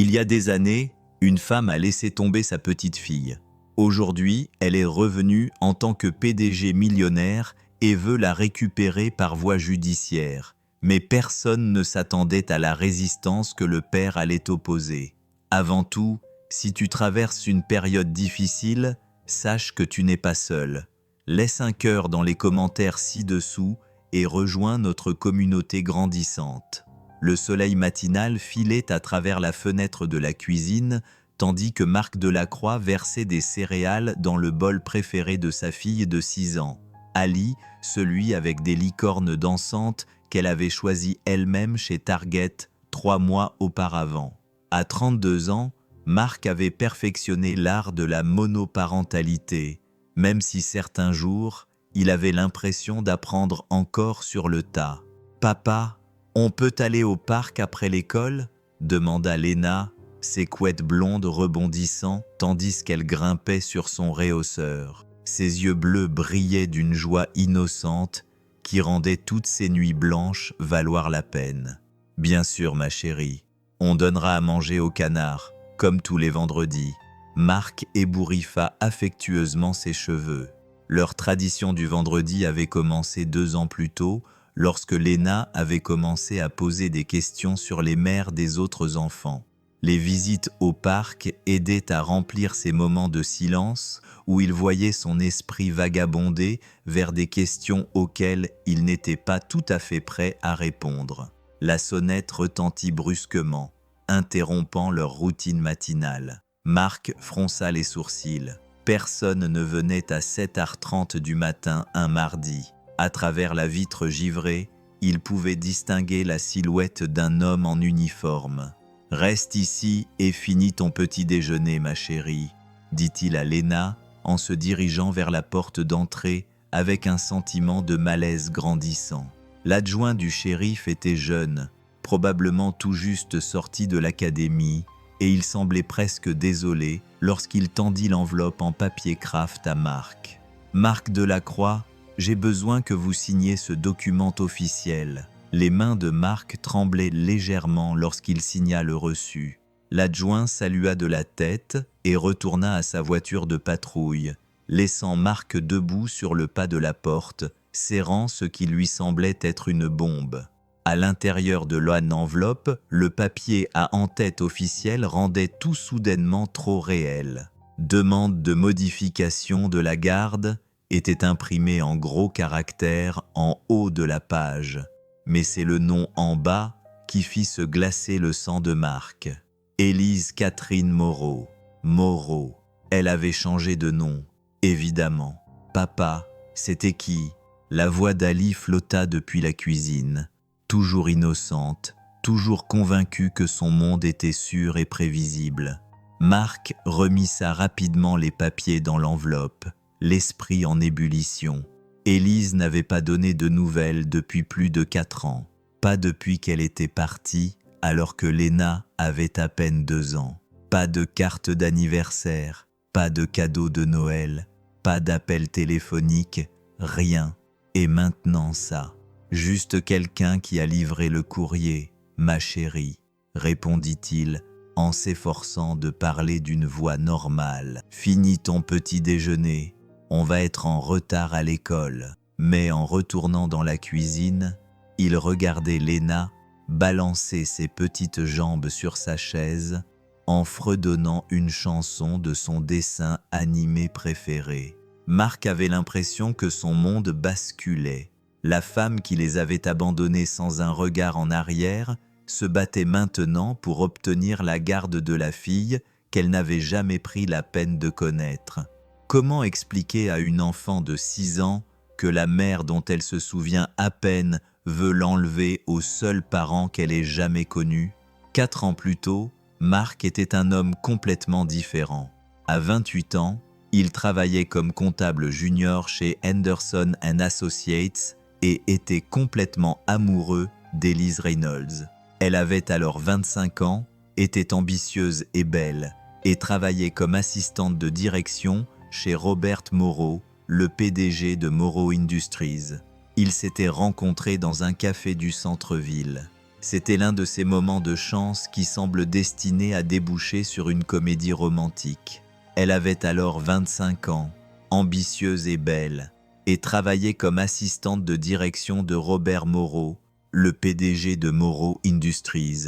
Il y a des années, une femme a laissé tomber sa petite fille. Aujourd'hui, elle est revenue en tant que PDG millionnaire et veut la récupérer par voie judiciaire. Mais personne ne s'attendait à la résistance que le père allait opposer. Avant tout, si tu traverses une période difficile, sache que tu n'es pas seul. Laisse un cœur dans les commentaires ci-dessous et rejoins notre communauté grandissante. Le soleil matinal filait à travers la fenêtre de la cuisine, tandis que Marc Delacroix versait des céréales dans le bol préféré de sa fille de 6 ans. Ali, celui avec des licornes dansantes qu'elle avait choisi elle-même chez Target 3 mois auparavant. À 32 ans, Marc avait perfectionné l'art de la monoparentalité, même si certains jours, il avait l'impression d'apprendre encore sur le tas. « Papa, on peut aller au parc après l'école ?» demanda Léna, ses couettes blondes rebondissant tandis qu'elle grimpait sur son rehausseur. Ses yeux bleus brillaient d'une joie innocente qui rendait toutes ces nuits blanches valoir la peine. « Bien sûr, ma chérie, on donnera à manger au canard, comme tous les vendredis. » Marc ébouriffa affectueusement ses cheveux. Leur tradition du vendredi avait commencé 2 ans plus tôt, lorsque Léna avait commencé à poser des questions sur les mères des autres enfants. Les visites au parc aidaient à remplir ces moments de silence où il voyait son esprit vagabonder vers des questions auxquelles il n'était pas tout à fait prêt à répondre. La sonnette retentit brusquement, interrompant leur routine matinale. Marc fronça les sourcils. Personne ne venait à 7h30 du matin un mardi. À travers la vitre givrée, il pouvait distinguer la silhouette d'un homme en uniforme. « Reste ici et finis ton petit déjeuner, ma chérie, » dit-il à Léna en se dirigeant vers la porte d'entrée avec un sentiment de malaise grandissant. L'adjoint du shérif était jeune, probablement tout juste sorti de l'académie, et il semblait presque désolé lorsqu'il tendit l'enveloppe en papier craft à Marc. « Marc Delacroix, j'ai besoin que vous signiez ce document officiel. » Les mains de Marc tremblaient légèrement lorsqu'il signa le reçu. L'adjoint salua de la tête et retourna à sa voiture de patrouille, laissant Marc debout sur le pas de la porte, serrant ce qui lui semblait être une bombe. À l'intérieur de l'enveloppe, le papier à en-tête officielle rendait tout soudainement trop réel. « Demande de modification de la garde » était imprimé en gros caractères en haut de la page. Mais c'est le nom en bas qui fit se glacer le sang de Marc. Élise Catherine Moreau. Moreau. Elle avait changé de nom, évidemment. Papa, c'était qui? La voix d'Ali flotta depuis la cuisine. Toujours innocente, toujours convaincue que son monde était sûr et prévisible. Marc remissa rapidement les papiers dans l'enveloppe, l'esprit en ébullition. Élise n'avait pas donné de nouvelles depuis plus de 4 ans. Pas depuis qu'elle était partie, alors que Léna avait à peine 2 ans. Pas de carte d'anniversaire, pas de cadeau de Noël, pas d'appel téléphonique, rien. Et maintenant ça. Juste quelqu'un qui a livré le courrier, ma chérie, répondit-il en s'efforçant de parler d'une voix normale. Finis ton petit déjeuner. On va être en retard à l'école. » Mais en retournant dans la cuisine, il regardait Léna balancer ses petites jambes sur sa chaise en fredonnant une chanson de son dessin animé préféré. Marc avait l'impression que son monde basculait. La femme qui les avait abandonnés sans un regard en arrière se battait maintenant pour obtenir la garde de la fille qu'elle n'avait jamais pris la peine de connaître. Comment expliquer à une enfant de 6 ans que la mère dont elle se souvient à peine veut l'enlever aux seuls parents qu'elle ait jamais connus? 4 ans plus tôt, Marc était un homme complètement différent. À 28 ans, il travaillait comme comptable junior chez Henderson & Associates et était complètement amoureux d'Elise Reynolds. Elle avait alors 25 ans, était ambitieuse et belle, et travaillait comme assistante de direction chez Robert Moreau, le PDG de Moreau Industries. Ils s'étaient rencontrés dans un café du centre-ville. C'était l'un de ces moments de chance qui semblent destinés à déboucher sur une comédie romantique. Elle avait alors 25 ans, ambitieuse et belle, et travaillait comme assistante de direction de Robert Moreau, le PDG de Moreau Industries.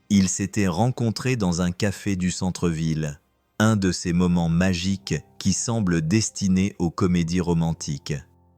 Ils s'étaient rencontrés dans un café du centre-ville, un de ces moments magiques qui semblent destinés aux comédies romantiques.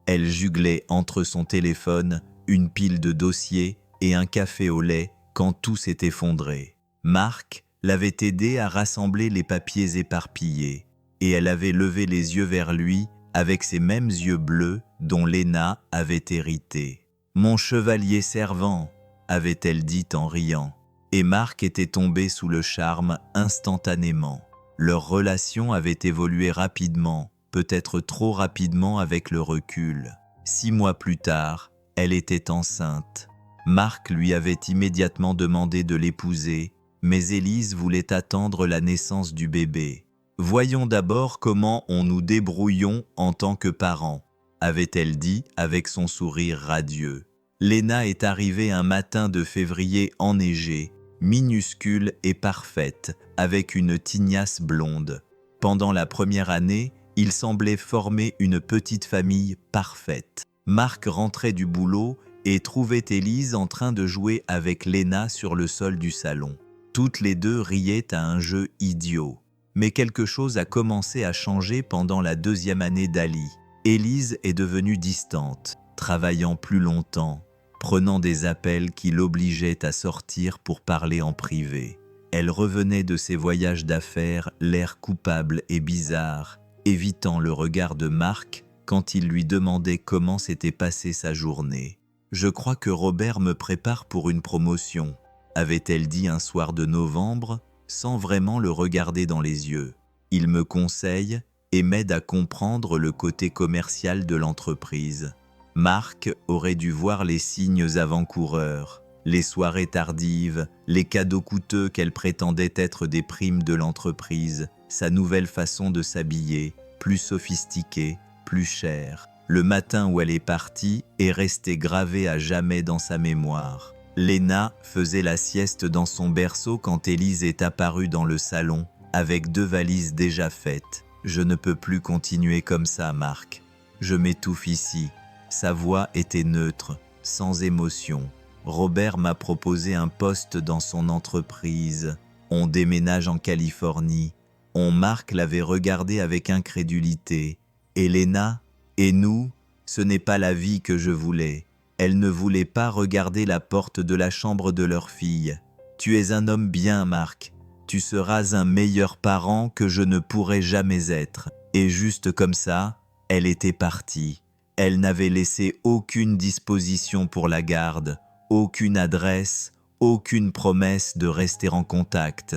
Elle juglait entre son téléphone, une pile de dossiers et un café au lait quand tout s'est effondré. Marc l'avait aidé à rassembler les papiers éparpillés, et elle avait levé les yeux vers lui avec ces mêmes yeux bleus dont Léna avait hérité. « Mon chevalier servant », avait-elle dit en riant, et Marc était tombé sous le charme instantanément. Leur relation avait évolué rapidement, peut-être trop rapidement avec le recul. 6 mois plus tard, elle était enceinte. Marc lui avait immédiatement demandé de l'épouser, mais Élise voulait attendre la naissance du bébé. « Voyons d'abord comment on nous débrouillons en tant que parents », avait-elle dit avec son sourire radieux. Léna est arrivée un matin de février enneigé, minuscule et parfaite, avec une tignasse blonde. Pendant la première année, il semblait former une petite famille parfaite. Marc rentrait du boulot et trouvait Élise en train de jouer avec Léna sur le sol du salon. Toutes les deux riaient à un jeu idiot. Mais quelque chose a commencé à changer pendant la 2e année d'Ali. Élise est devenue distante, travaillant plus longtemps, prenant des appels qui l'obligeaient à sortir pour parler en privé. Elle revenait de ses voyages d'affaires, l'air coupable et bizarre, évitant le regard de Marc quand il lui demandait comment s'était passée sa journée. « Je crois que Robert me prépare pour une promotion », avait-elle dit un soir de novembre, sans vraiment le regarder dans les yeux. « Il me conseille et m'aide à comprendre le côté commercial de l'entreprise. » Marc aurait dû voir les signes avant-coureurs, les soirées tardives, les cadeaux coûteux qu'elle prétendait être des primes de l'entreprise, sa nouvelle façon de s'habiller, plus sophistiquée, plus chère. Le matin où elle est partie est resté gravé à jamais dans sa mémoire. Léna faisait la sieste dans son berceau quand Élise est apparue dans le salon, avec 2 valises déjà faites. « Je ne peux plus continuer comme ça, Marc. Je m'étouffe ici. » Sa voix était neutre, sans émotion. « Robert m'a proposé un poste dans son entreprise. On déménage en Californie. » Marc l'avait regardé avec incrédulité. « Et Léna ? Et nous ? Ce n'est pas la vie que je voulais. » Elle ne voulait pas regarder la porte de la chambre de leur fille. « Tu es un homme bien, Marc. Tu seras un meilleur parent que je ne pourrai jamais être. » Et juste comme ça, elle était partie. Elle n'avait laissé aucune disposition pour la garde, aucune adresse, aucune promesse de rester en contact.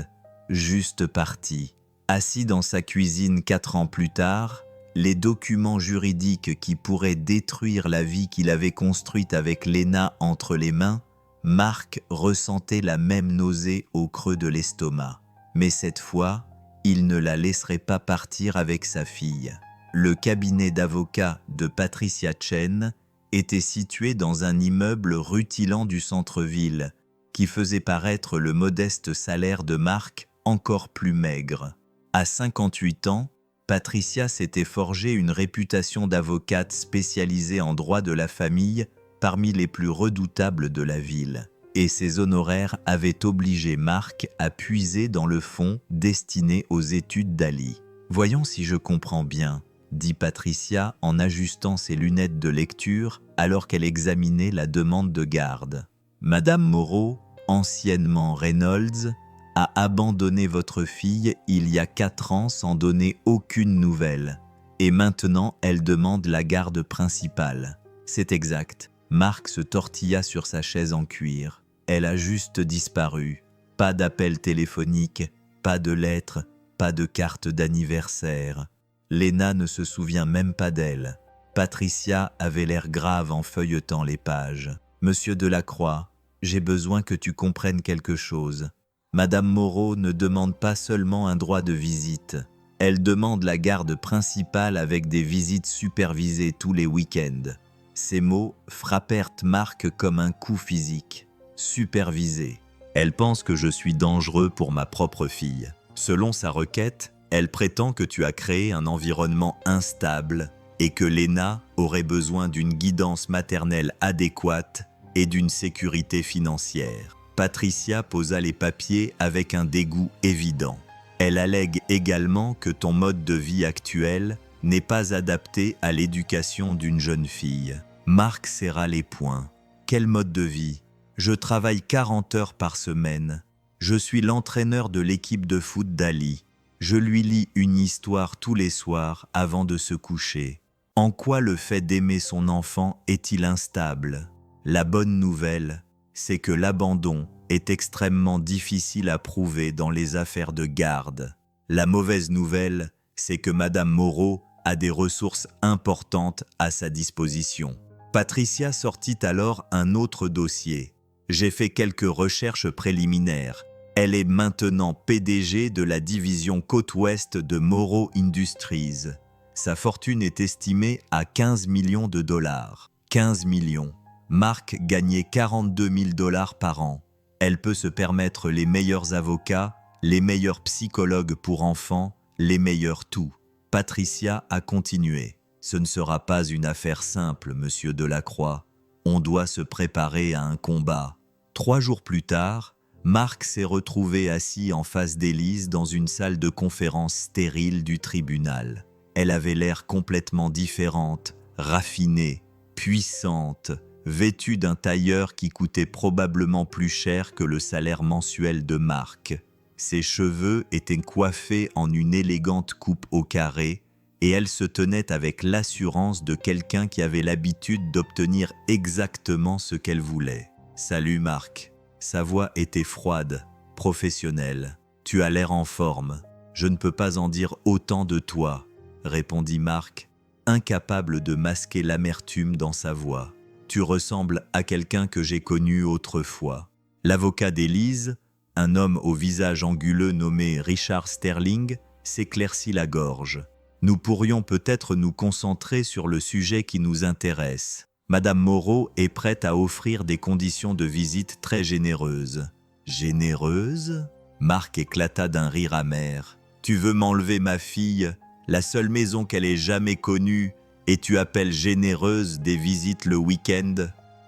Juste partie. Assis dans sa cuisine 4 ans plus tard, les documents juridiques qui pourraient détruire la vie qu'il avait construite avec Léna entre les mains, Marc ressentait la même nausée au creux de l'estomac. Mais cette fois, il ne la laisserait pas partir avec sa fille. Le cabinet d'avocats de Patricia Chen était situé dans un immeuble rutilant du centre-ville, qui faisait paraître le modeste salaire de Marc encore plus maigre. À 58 ans, Patricia s'était forgé une réputation d'avocate spécialisée en droit de la famille parmi les plus redoutables de la ville, et ses honoraires avaient obligé Marc à puiser dans le fonds destiné aux études d'Ali. « Voyons si je comprends bien », dit Patricia en ajustant ses lunettes de lecture alors qu'elle examinait la demande de garde. « Madame Moreau, anciennement Reynolds, a abandonné votre fille il y a 4 ans sans donner aucune nouvelle. Et maintenant, elle demande la garde principale. » C'est exact. Marc se tortilla sur sa chaise en cuir. Elle a juste disparu. Pas d'appel téléphonique, pas de lettre, pas de carte d'anniversaire. Léna ne se souvient même pas d'elle. Patricia avait l'air grave en feuilletant les pages. « Monsieur Delacroix, j'ai besoin que tu comprennes quelque chose. Madame Moreau ne demande pas seulement un droit de visite. Elle demande la garde principale avec des visites supervisées tous les week-ends. » Ces mots frappèrent Marc comme un coup physique. supervisé. Elle pense que je suis dangereux pour ma propre fille. Selon sa requête, elle prétend que tu as créé un environnement instable et que Léna aurait besoin d'une guidance maternelle adéquate et d'une sécurité financière. Patricia posa les papiers avec un dégoût évident. Elle allègue également que ton mode de vie actuel n'est pas adapté à l'éducation d'une jeune fille. Marc serra les poings. Quel mode de vie? Je travaille 40 heures par semaine. Je suis l'entraîneur de l'équipe de foot d'Ali. Je lui lis une histoire tous les soirs avant de se coucher. En quoi le fait d'aimer son enfant est-il instable? La bonne nouvelle, c'est que l'abandon est extrêmement difficile à prouver dans les affaires de garde. La mauvaise nouvelle, c'est que Madame Moreau a des ressources importantes à sa disposition. Patricia sortit alors un autre dossier. J'ai fait quelques recherches préliminaires. Elle est maintenant PDG de la division Côte-Ouest de Moreau Industries. Sa fortune est estimée à 15 millions de dollars. 15 millions. Marc gagnait 42 000 dollars par an. Elle peut se permettre les meilleurs avocats, les meilleurs psychologues pour enfants, les meilleurs tout. Patricia a continué. Ce ne sera pas une affaire simple, monsieur Delacroix. On doit se préparer à un combat. 3 jours plus tard, Marc s'est retrouvé assis en face d'Élise dans une salle de conférence stérile du tribunal. Elle avait l'air complètement différente, raffinée, puissante, vêtue d'un tailleur qui coûtait probablement plus cher que le salaire mensuel de Marc. Ses cheveux étaient coiffés en une élégante coupe au carré et elle se tenait avec l'assurance de quelqu'un qui avait l'habitude d'obtenir exactement ce qu'elle voulait. « Salut Marc ». Sa voix était froide, professionnelle. « Tu as l'air en forme. Je ne peux pas en dire autant de toi », répondit Marc, incapable de masquer l'amertume dans sa voix. « Tu ressembles à quelqu'un que j'ai connu autrefois. » L'avocat d'Élise, un homme au visage anguleux nommé Richard Sterling, s'éclaircit la gorge. « Nous pourrions peut-être nous concentrer sur le sujet qui nous intéresse. Madame Moreau est prête à offrir des conditions de visite très généreuses. » « Généreuses ?» Marc éclata d'un rire amer. « Tu veux m'enlever ma fille, la seule maison qu'elle ait jamais connue, et tu appelles généreuse des visites le week-end ?»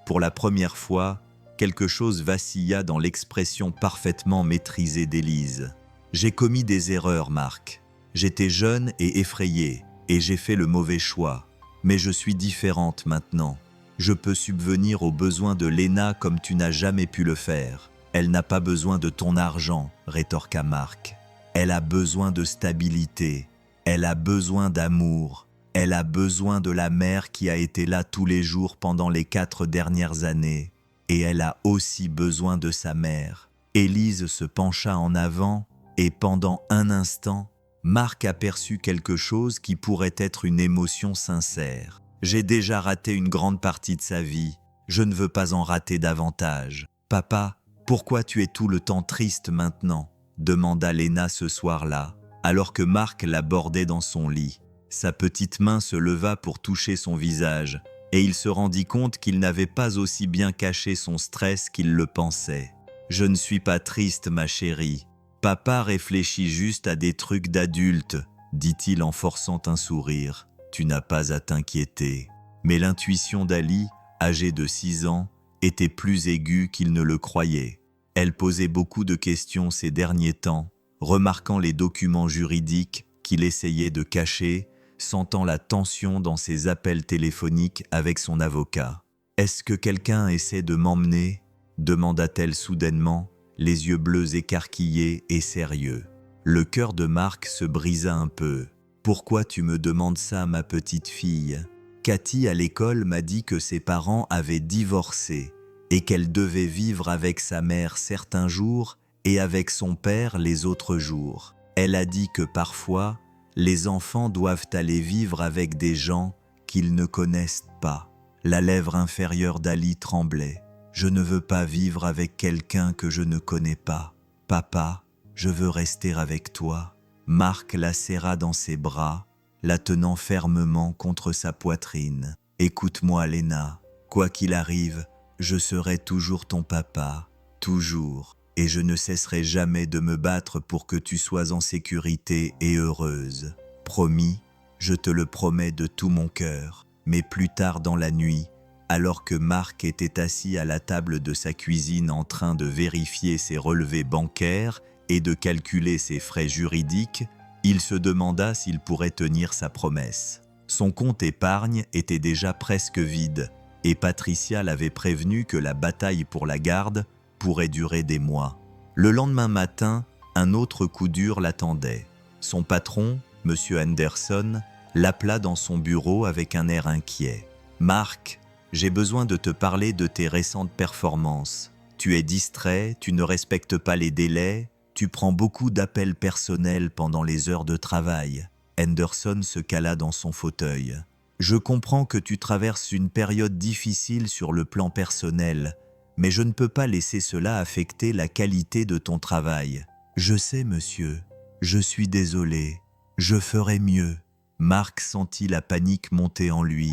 Pour la première fois, quelque chose vacilla dans l'expression parfaitement maîtrisée d'Élise. « J'ai commis des erreurs, Marc. J'étais jeune et effrayée, et j'ai fait le mauvais choix. Mais je suis différente maintenant. Je peux subvenir aux besoins de Léna comme tu n'as jamais pu le faire. » « Elle n'a pas besoin de ton argent, » rétorqua Marc. « Elle a besoin de stabilité. Elle a besoin d'amour. Elle a besoin de la mère qui a été là tous les jours pendant les 4 dernières années. Et elle a aussi besoin de sa mère. » Élise se pencha en avant et pendant un instant, Marc aperçut quelque chose qui pourrait être une émotion sincère. « J'ai déjà raté une grande partie de sa vie. Je ne veux pas en rater davantage. Papa, pourquoi tu es tout le temps triste maintenant ?» demanda Léna ce soir-là, alors que Marc l'abordait dans son lit. Sa petite main se leva pour toucher son visage, et il se rendit compte qu'il n'avait pas aussi bien caché son stress qu'il le pensait. « Je ne suis pas triste, ma chérie. Papa réfléchit juste à des trucs d'adulte, » dit-il en forçant un sourire. « Tu n'as pas à t'inquiéter. » Mais l'intuition d'Ali, âgée de 6 ans, était plus aiguë qu'il ne le croyait. Elle posait beaucoup de questions ces derniers temps, remarquant les documents juridiques qu'il essayait de cacher, sentant la tension dans ses appels téléphoniques avec son avocat. « Est-ce que quelqu'un essaie de m'emmener ?» demanda-t-elle soudainement, les yeux bleus écarquillés et sérieux. Le cœur de Marc se brisa un peu. « Pourquoi tu me demandes ça, ma petite fille ? Cathy à l'école m'a dit que ses parents avaient divorcé et qu'elle devait vivre avec sa mère certains jours et avec son père les autres jours. Elle a dit que parfois, les enfants doivent aller vivre avec des gens qu'ils ne connaissent pas. » La lèvre inférieure d'Ali tremblait. « Je ne veux pas vivre avec quelqu'un que je ne connais pas. Papa, je veux rester avec toi. » Marc la serra dans ses bras, la tenant fermement contre sa poitrine. « Écoute-moi, Léna. Quoi qu'il arrive, je serai toujours ton papa, toujours, et je ne cesserai jamais de me battre pour que tu sois en sécurité et heureuse. Promis, je te le promets de tout mon cœur. Mais plus tard dans la nuit, alors que Marc était assis à la table de sa cuisine en train de vérifier ses relevés bancaires et de calculer ses frais juridiques, il se demanda s'il pourrait tenir sa promesse. Son compte épargne était déjà presque vide, et Patricia l'avait prévenu que la bataille pour la garde pourrait durer des mois. Le lendemain matin, un autre coup dur l'attendait. Son patron, M. Henderson, l'appela dans son bureau avec un air inquiet. « Marc, j'ai besoin de te parler de tes récentes performances. Tu es distrait, tu ne respectes pas les délais, tu prends beaucoup d'appels personnels pendant les heures de travail. » Henderson se cala dans son fauteuil. « Je comprends que tu traverses une période difficile sur le plan personnel, mais je ne peux pas laisser cela affecter la qualité de ton travail. »« Je sais, monsieur. Je suis désolé. Je ferai mieux. » Marc sentit la panique monter en lui.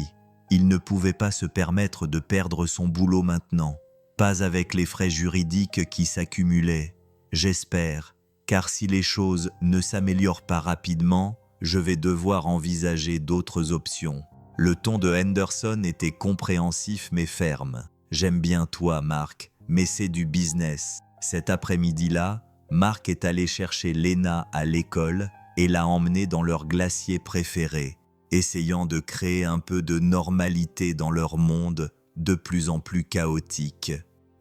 Il ne pouvait pas se permettre de perdre son boulot maintenant, pas avec les frais juridiques qui s'accumulaient. « J'espère, car si les choses ne s'améliorent pas rapidement, je vais devoir envisager d'autres options. » Le ton de Henderson était compréhensif mais ferme. « J'aime bien toi, Marc, mais c'est du business. » Cet après-midi-là, Marc est allé chercher Lena à l'école et l'a emmenée dans leur glacier préféré, essayant de créer un peu de normalité dans leur monde de plus en plus chaotique.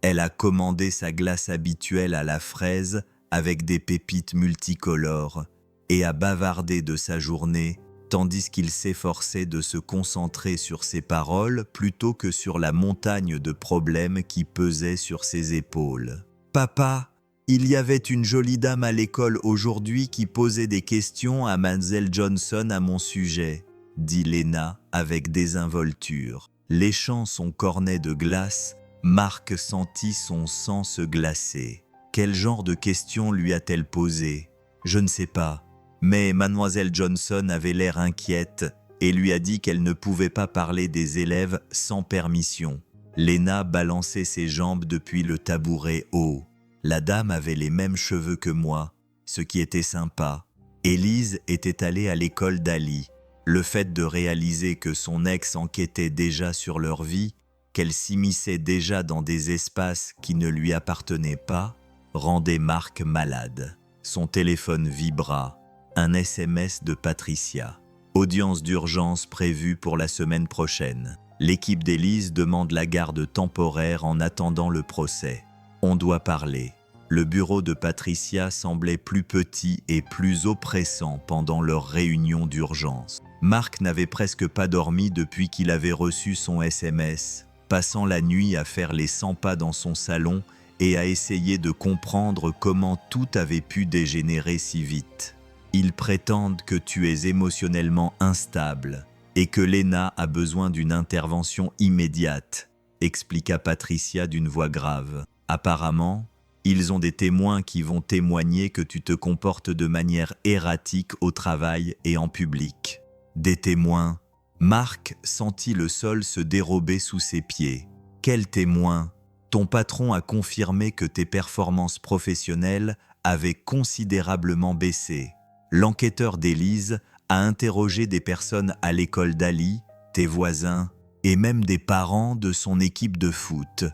Elle a commandé sa glace habituelle à la fraise avec des pépites multicolores et a bavardé de sa journée tandis qu'il s'efforçait de se concentrer sur ses paroles plutôt que sur la montagne de problèmes qui pesaient sur ses épaules. « Papa, il y avait une jolie dame à l'école aujourd'hui qui posait des questions à Mademoiselle Johnson à mon sujet, » dit Lena avec désinvolture. Léchant son cornet de glace, Marc sentit son sang se glacer. Quel genre de questions lui a-t-elle posé? Je ne sais pas, mais Mademoiselle Johnson avait l'air inquiète et lui a dit qu'elle ne pouvait pas parler des élèves sans permission. Lena balançait ses jambes depuis le tabouret haut. La dame avait les mêmes cheveux que moi, ce qui était sympa. Élise était allée à l'école d'Ali. Le fait de réaliser que son ex enquêtait déjà sur leur vie, qu'elle s'immisçait déjà dans des espaces qui ne lui appartenaient pas, rendait Marc malade. Son téléphone vibra. Un SMS de Patricia. Audience d'urgence prévue pour la semaine prochaine. L'équipe d'Élise demande la garde temporaire en attendant le procès. On doit parler. Le bureau de Patricia semblait plus petit et plus oppressant pendant leur réunion d'urgence. Marc n'avait presque pas dormi depuis qu'il avait reçu son SMS, passant la nuit à faire les 100 pas dans son salon et à essayer de comprendre comment tout avait pu dégénérer si vite. Ils prétendent que tu es émotionnellement instable et que Lena a besoin d'une intervention immédiate, expliqua Patricia d'une voix grave. Apparemment, ils ont des témoins qui vont témoigner que tu te comportes de manière erratique au travail et en public. Des témoins? Marc sentit le sol se dérober sous ses pieds. Quels témoins? Ton patron a confirmé que tes performances professionnelles avaient considérablement baissé. L'enquêteur d'Élise a interrogé des personnes à l'école d'Ali, tes voisins et même des parents de son équipe de foot.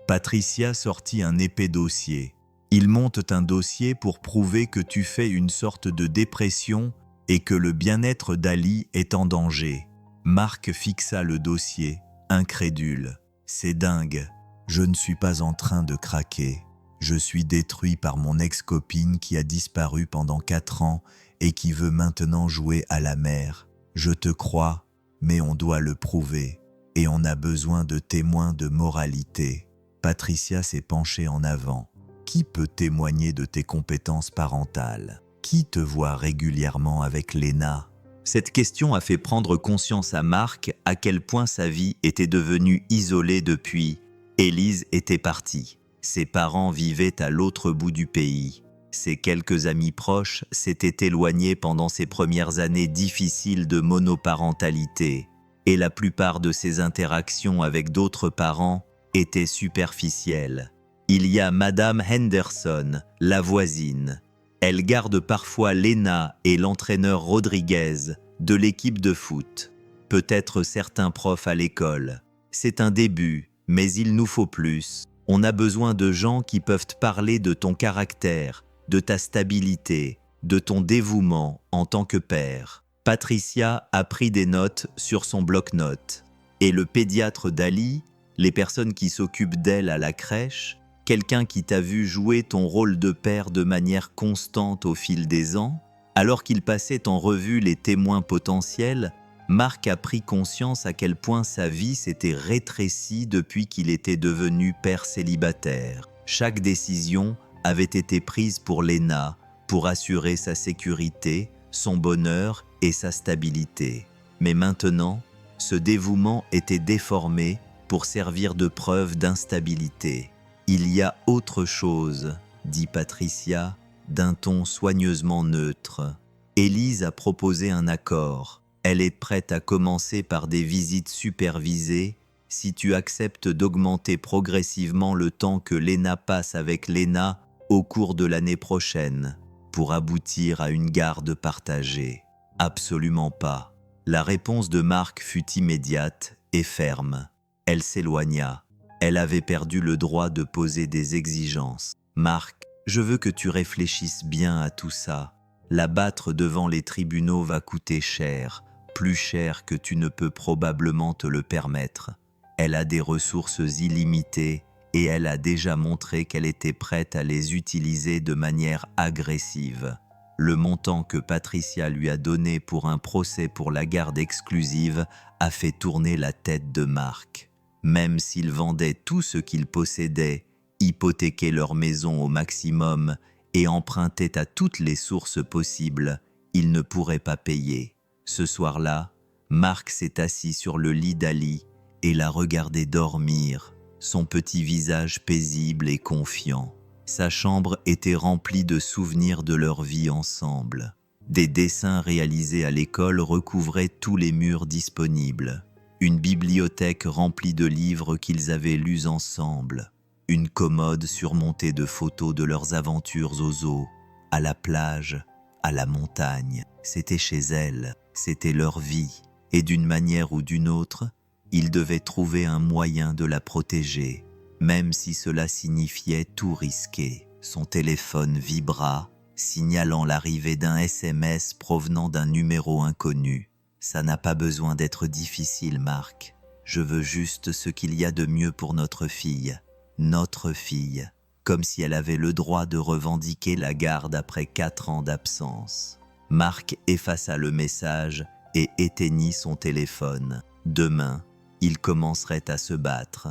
Patricia sortit un épais dossier. Ils montent un dossier pour prouver que tu fais une sorte de dépression et que le bien-être d'Ali est en danger. Marc fixa le dossier, incrédule. C'est dingue, je ne suis pas en train de craquer. Je suis détruit par mon ex-copine qui a disparu pendant 4 ans et qui veut maintenant jouer à la mer. Je te crois, mais on doit le prouver. Et on a besoin de témoins de moralité. Patricia s'est penchée en avant. Qui peut témoigner de tes compétences parentales? Qui te voit régulièrement avec Lena? Cette question a fait prendre conscience à Marc à quel point sa vie était devenue isolée depuis. Élise était partie. Ses parents vivaient à l'autre bout du pays. Ses quelques amis proches s'étaient éloignés pendant ses premières années difficiles de monoparentalité, et la plupart de ses interactions avec d'autres parents était superficielle. Il y a Madame Henderson, la voisine. Elle garde parfois Lena et l'entraîneur Rodriguez de l'équipe de foot. Peut-être certains profs à l'école. C'est un début, mais il nous faut plus. On a besoin de gens qui peuvent parler de ton caractère, de ta stabilité, de ton dévouement en tant que père. Patricia a pris des notes sur son bloc-notes. Et le pédiatre d'Ali, les personnes qui s'occupent d'elle à la crèche, quelqu'un qui t'a vu jouer ton rôle de père de manière constante au fil des ans, alors qu'il passait en revue les témoins potentiels, Marc a pris conscience à quel point sa vie s'était rétrécie depuis qu'il était devenu père célibataire. Chaque décision avait été prise pour Lena, pour assurer sa sécurité, son bonheur et sa stabilité. Mais maintenant, ce dévouement était déformé pour servir de preuve d'instabilité. « Il y a autre chose », dit Patricia d'un ton soigneusement neutre. Élise a proposé un accord. Elle est prête à commencer par des visites supervisées si tu acceptes d'augmenter progressivement le temps que Lena passe avec Lena au cours de l'année prochaine pour aboutir à une garde partagée. Absolument pas. La réponse de Marc fut immédiate et ferme. Elle s'éloigna. Elle avait perdu le droit de poser des exigences. « Marc, je veux que tu réfléchisses bien à tout ça. La battre devant les tribunaux va coûter cher, plus cher que tu ne peux probablement te le permettre. Elle a des ressources illimitées et elle a déjà montré qu'elle était prête à les utiliser de manière agressive. Le montant que Patricia lui a donné pour un procès pour la garde exclusive a fait tourner la tête de Marc. Même s'ils vendaient tout ce qu'ils possédaient, hypothéquaient leur maison au maximum et empruntaient à toutes les sources possibles, ils ne pourraient pas payer. Ce soir-là, Marc s'est assis sur le lit d'Ali et l'a regardé dormir, son petit visage paisible et confiant. Sa chambre était remplie de souvenirs de leur vie ensemble. Des dessins réalisés à l'école recouvraient tous les murs disponibles. Une bibliothèque remplie de livres qu'ils avaient lus ensemble. Une commode surmontée de photos de leurs aventures au zoo, à la plage, à la montagne. C'était chez elles, c'était leur vie. Et d'une manière ou d'une autre, ils devaient trouver un moyen de la protéger, même si cela signifiait tout risquer. Son téléphone vibra, signalant l'arrivée d'un SMS provenant d'un numéro inconnu. Ça n'a pas besoin d'être difficile, Marc. Je veux juste ce qu'il y a de mieux pour notre fille. Notre fille, comme si elle avait le droit de revendiquer la garde après 4 ans d'absence. Marc effaça le message et éteignit son téléphone. Demain, ils commenceraient à se battre.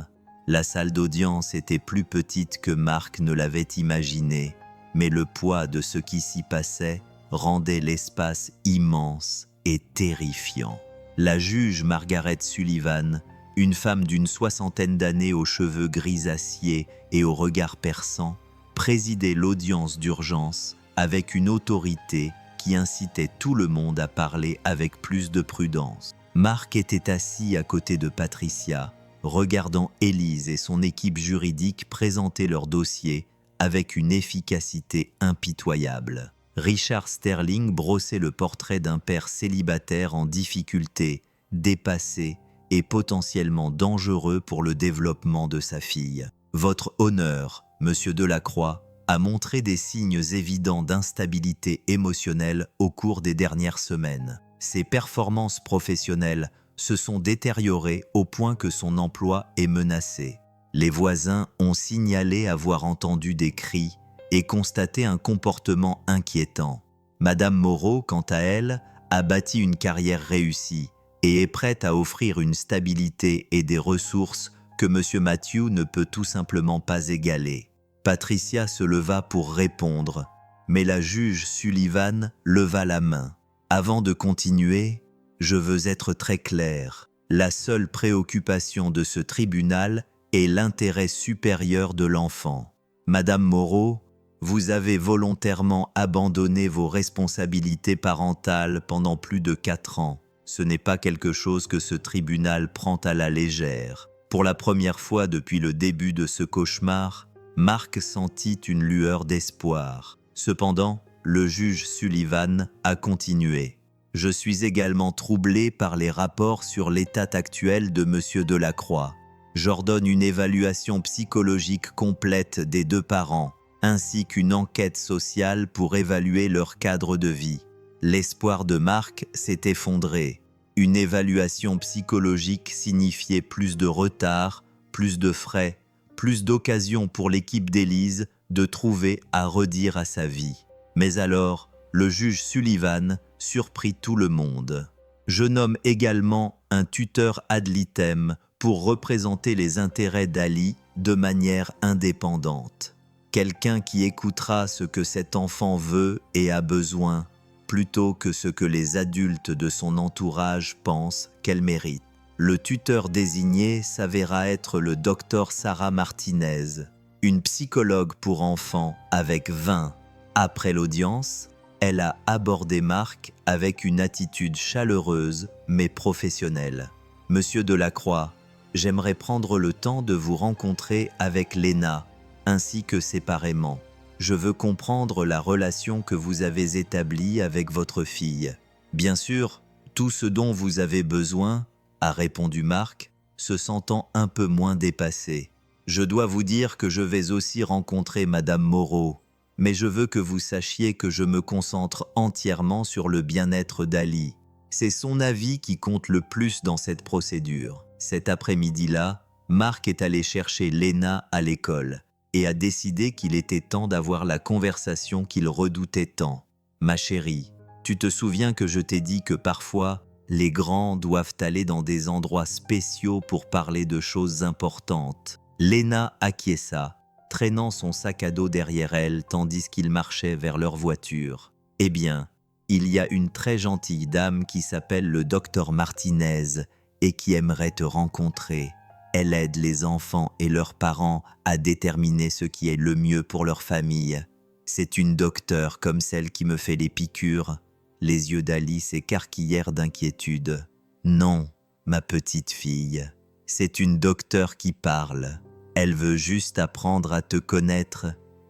La salle d'audience était plus petite que Marc ne l'avait imaginé, mais le poids de ce qui s'y passait rendait l'espace immense et terrifiant. La juge Margaret Sullivan, une femme d'une 60aine d'années aux cheveux grisaciés et au regard perçant, présidait l'audience d'urgence avec une autorité qui incitait tout le monde à parler avec plus de prudence. Marc était assis à côté de Patricia, regardant Élise et son équipe juridique présenter leur dossier avec une efficacité impitoyable. Richard Sterling brossait le portrait d'un père célibataire en difficulté, dépassé et potentiellement dangereux pour le développement de sa fille. Votre honneur, Monsieur Delacroix, a montré des signes évidents d'instabilité émotionnelle au cours des dernières semaines. Ses performances professionnelles se sont détériorées au point que son emploi est menacé. Les voisins ont signalé avoir entendu des cris et constaté un comportement inquiétant. Madame Moreau, quant à elle, a bâti une carrière réussie et est prête à offrir une stabilité et des ressources que M. Matthew ne peut tout simplement pas égaler. Patricia se leva pour répondre, mais la juge Sullivan leva la main. Avant de continuer, je veux être très clair. La seule préoccupation de ce tribunal est l'intérêt supérieur de l'enfant. Madame Moreau, vous avez volontairement abandonné vos responsabilités parentales pendant plus de 4 ans. Ce n'est pas quelque chose que ce tribunal prend à la légère. Pour la première fois depuis le début de ce cauchemar, Mark sentit une lueur d'espoir. Cependant, le juge Sullivan a continué. « Je suis également troublé par les rapports sur l'état actuel de M. Delacroix. J'ordonne une évaluation psychologique complète des deux parents, ainsi qu'une enquête sociale pour évaluer leur cadre de vie. » L'espoir de Mark s'est effondré. Une évaluation psychologique signifiait plus de retard, plus de frais, plus d'occasions pour l'équipe d'Élise de trouver à redire à sa vie. Mais alors, le juge Sullivan surprit tout le monde. « Je nomme également un tuteur ad litem pour représenter les intérêts d'Ali de manière indépendante. Quelqu'un qui écoutera ce que cet enfant veut et a besoin, plutôt que ce que les adultes de son entourage pensent qu'elle mérite. » Le tuteur désigné s'avéra être le docteur Sarah Martinez, une psychologue pour enfants avec 20. Après l'audience, elle a abordé Mark avec une attitude chaleureuse mais professionnelle. « Monsieur Delacroix, j'aimerais prendre le temps de vous rencontrer avec Lena, ainsi que séparément. Je veux comprendre la relation que vous avez établie avec votre fille. Bien sûr, tout ce dont vous avez besoin, a répondu Mark, se sentant un peu moins dépassé. Je dois vous dire que je vais aussi rencontrer Madame Moreau, mais je veux que vous sachiez que je me concentre entièrement sur le bien-être d'Ali. C'est son avis qui compte le plus dans cette procédure. Cet après-midi-là, Mark est allé chercher Lena à l'école et a décidé qu'il était temps d'avoir la conversation qu'il redoutait tant. « Ma chérie, tu te souviens que je t'ai dit que parfois, les grands doivent aller dans des endroits spéciaux pour parler de choses importantes. » Lena acquiesça, traînant son sac à dos derrière elle tandis qu'ils marchaient vers leur voiture. « Eh bien, il y a une très gentille dame qui s'appelle le docteur Martinez et qui aimerait te rencontrer. Elle aide les enfants et leurs parents à déterminer ce qui est le mieux pour leur famille. C'est une docteure comme celle qui me fait les piqûres. » Les yeux d'Ali s'écarquillèrent d'inquiétude. « Non, ma petite fille, c'est une docteure qui parle. Elle veut juste apprendre à te connaître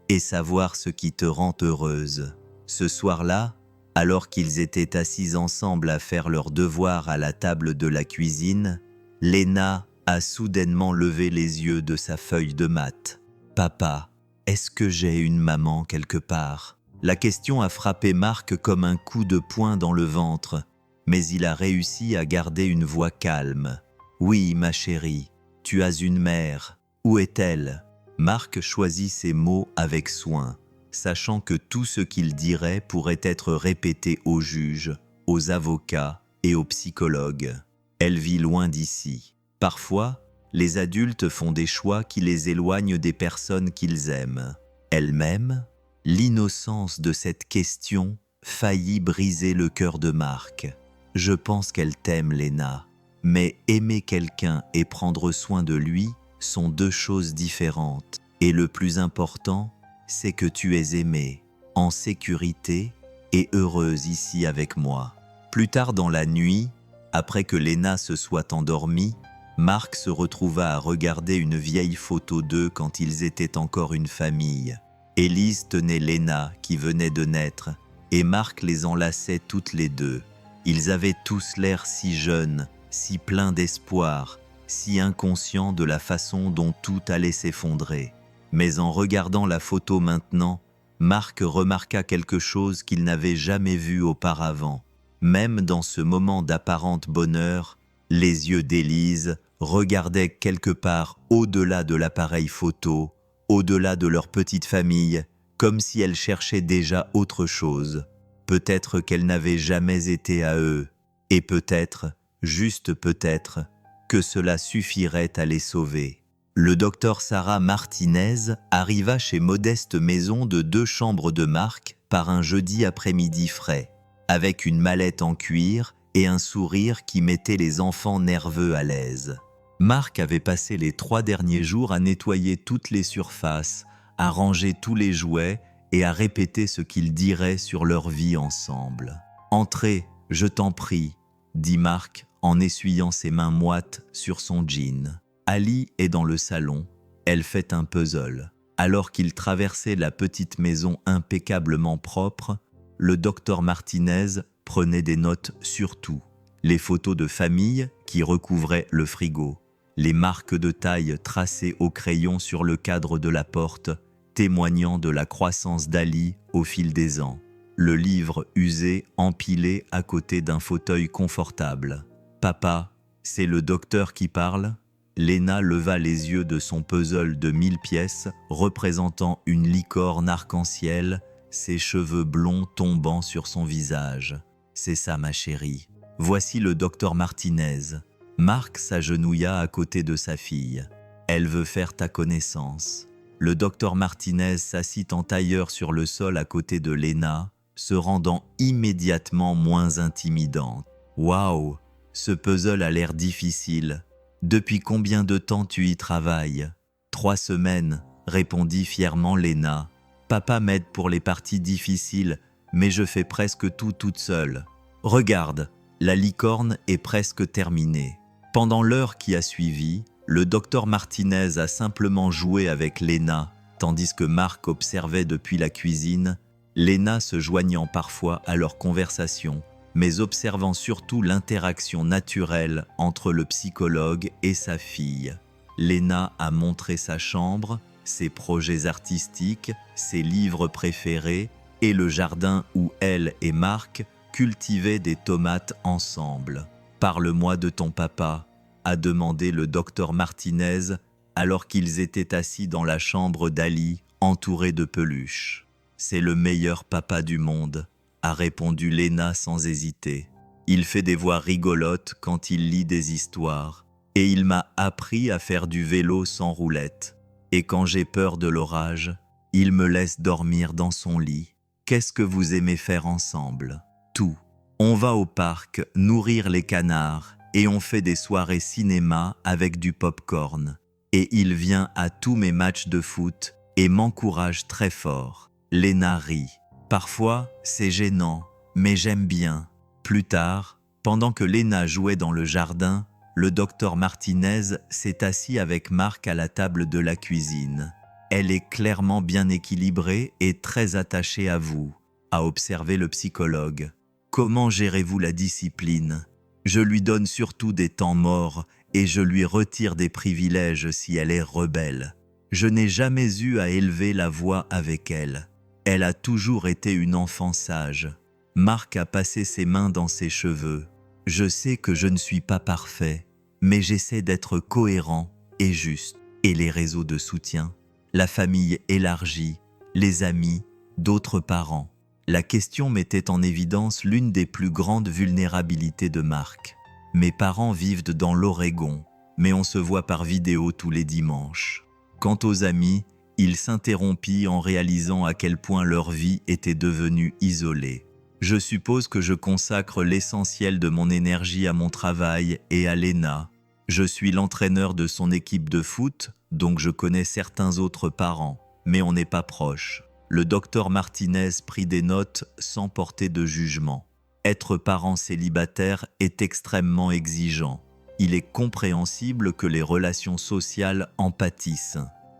et savoir ce qui te rend heureuse. » Ce soir-là, alors qu'ils étaient assis ensemble à faire leurs devoirs à la table de la cuisine, Lena a soudainement levé les yeux de sa feuille de maths. « Papa, est-ce que j'ai une maman quelque part ?» La question a frappé Mark comme un coup de poing dans le ventre, mais il a réussi à garder une voix calme. « Oui, ma chérie, tu as une mère. Où est-elle » Mark choisit ses mots avec soin, sachant que tout ce qu'il dirait pourrait être répété aux juges, aux avocats et aux psychologues. Elle vit loin d'ici. Parfois, les adultes font des choix qui les éloignent des personnes qu'ils aiment. Elle-même, l'innocence de cette question faillit briser le cœur de Mark. « Je pense qu'elle t'aime, Lena, mais aimer quelqu'un et prendre soin de lui sont deux choses différentes. Et le plus important, c'est que tu es aimée, en sécurité et heureuse ici avec moi. » Plus tard dans la nuit, après que Lena se soit endormie, Mark se retrouva à regarder une vieille photo d'eux quand ils étaient encore une famille. Élise tenait Lena qui venait de naître et Mark les enlaçait toutes les deux. Ils avaient tous l'air si jeunes, si pleins d'espoir, si inconscients de la façon dont tout allait s'effondrer. Mais en regardant la photo maintenant, Mark remarqua quelque chose qu'il n'avait jamais vu auparavant. Même dans ce moment d'apparente bonheur, les yeux d'Élise regardaient quelque part au-delà de l'appareil photo, au-delà de leur petite famille, comme si elle cherchait déjà autre chose. Peut-être qu'elle n'avait jamais été à eux, et peut-être, juste peut-être, que cela suffirait à les sauver. Le docteur Sarah Martinez arriva chez Modeste Maison de 2 chambres de Mark par un jeudi après-midi frais, avec une mallette en cuir et un sourire qui mettait les enfants nerveux à l'aise. Mark avait passé les 3 derniers jours à nettoyer toutes les surfaces, à ranger tous les jouets et à répéter ce qu'ils diraient sur leur vie ensemble. « Entrez, je t'en prie », dit Mark en essuyant ses mains moites sur son jean. Ali est dans le salon, elle fait un puzzle. Alors qu'il traversait la petite maison impeccablement propre, le docteur Martinez prenait des notes sur tout. Les photos de famille qui recouvraient le frigo, les marques de taille tracées au crayon sur le cadre de la porte, témoignant de la croissance d'Ali au fil des ans. Le livre usé empilé à côté d'un fauteuil confortable. « Papa, c'est le docteur qui parle ?» Léna leva les yeux de son puzzle de 1000 pièces représentant une licorne arc-en-ciel, ses cheveux blonds tombant sur son visage. « C'est ça, ma chérie. Voici le docteur Martinez. » Marc s'agenouilla à côté de sa fille. « Elle veut faire ta connaissance. » Le docteur Martinez s'assit en tailleur sur le sol à côté de Léna, se rendant immédiatement moins intimidante. « Waouh, ce puzzle a l'air difficile. Depuis combien de temps tu y travailles ?»« 3 semaines, répondit fièrement Léna. Papa m'aide pour les parties difficiles, mais je fais presque tout toute seule. Regarde, la licorne est presque terminée. » Pendant l'heure qui a suivi, le docteur Martinez a simplement joué avec Léna, tandis que Marc observait depuis la cuisine, Léna se joignant parfois à leur conversation, mais observant surtout l'interaction naturelle entre le psychologue et sa fille. Léna a montré sa chambre, ses projets artistiques, ses livres préférés et le jardin où elle et Marc cultivaient des tomates ensemble. « Parle-moi de ton papa », a demandé le docteur Martinez alors qu'ils étaient assis dans la chambre d'Ali, entourés de peluches. « C'est le meilleur papa du monde », a répondu Léna sans hésiter. « Il fait des voix rigolotes quand il lit des histoires, et il m'a appris à faire du vélo sans roulette. Et quand j'ai peur de l'orage, il me laisse dormir dans son lit. Qu'est-ce que vous aimez faire ensemble ? Tout. On va au parc nourrir les canards et on fait des soirées cinéma avec du pop-corn. Et il vient à tous mes matchs de foot et m'encourage très fort. » Léna rit. « Parfois, c'est gênant, mais j'aime bien. » Plus tard, pendant que Léna jouait dans le jardin, le docteur Martinez s'est assis avec Marc à la table de la cuisine. « Elle est clairement bien équilibrée et très attachée à vous, » a observé le psychologue. « Comment gérez-vous la discipline ? Je lui donne surtout des temps morts et je lui retire des privilèges si elle est rebelle. Je n'ai jamais eu à élever la voix avec elle. Elle a toujours été une enfant sage. » Marc a passé ses mains dans ses cheveux. « Je sais que je ne suis pas parfait, mais j'essaie d'être cohérent et juste. » Et les réseaux de soutien, la famille élargie, les amis, d'autres parents. La question mettait en évidence l'une des plus grandes vulnérabilités de Marc. « Mes parents vivent dans l'Oregon, mais on se voit par vidéo tous les dimanches. » Quant aux amis, il s'interrompit en réalisant à quel point leur vie était devenue isolée. « Je suppose que je consacre l'essentiel de mon énergie à mon travail et à Léna. Je suis l'entraîneur de son équipe de foot, donc je connais certains autres parents, mais on n'est pas proches. » Le docteur Martinez prit des notes sans porter de jugement. Être parent célibataire est extrêmement exigeant. Il est compréhensible que les relations sociales en pâtissent.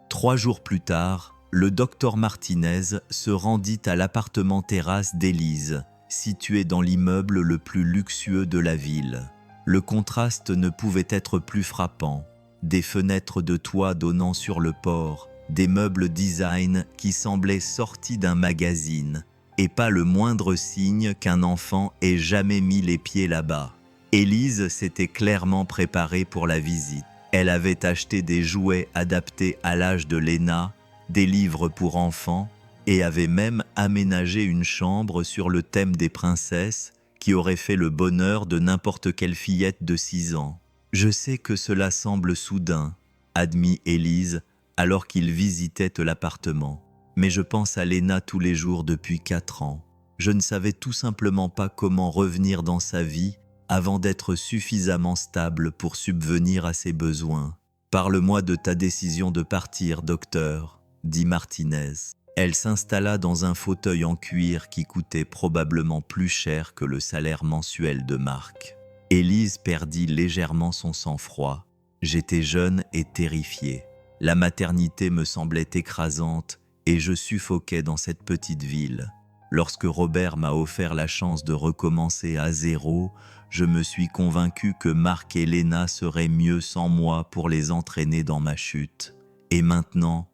3 jours plus tard, le docteur Martinez se rendit à l'appartement-terrasse d'Élise, situé dans l'immeuble le plus luxueux de la ville. Le contraste ne pouvait être plus frappant. Des fenêtres de toit donnant sur le port, des meubles design qui semblaient sortis d'un magazine, et pas le moindre signe qu'un enfant ait jamais mis les pieds là-bas. Élise s'était clairement préparée pour la visite. Elle avait acheté des jouets adaptés à l'âge de Léna, des livres pour enfants, et avait même aménagé une chambre sur le thème des princesses qui aurait fait le bonheur de n'importe quelle fillette de 6 ans. « Je sais que cela semble soudain, » admit Élise, alors qu'ils visitaient l'appartement. « Mais je pense à Léna tous les jours depuis 4 ans. Je ne savais tout simplement pas comment revenir dans sa vie avant d'être suffisamment stable pour subvenir à ses besoins. Parle-moi de ta décision de partir, docteur, » dit Martinez. Elle s'installa dans un fauteuil en cuir qui coûtait probablement plus cher que le salaire mensuel de Marc. Élise perdit légèrement son sang-froid. « J'étais jeune et terrifié. La maternité me semblait écrasante et je suffoquais dans cette petite ville. Lorsque Robert m'a offert la chance de recommencer à zéro, je me suis convaincu que Marc et Léna seraient mieux sans moi pour les entraîner dans ma chute. Et maintenant,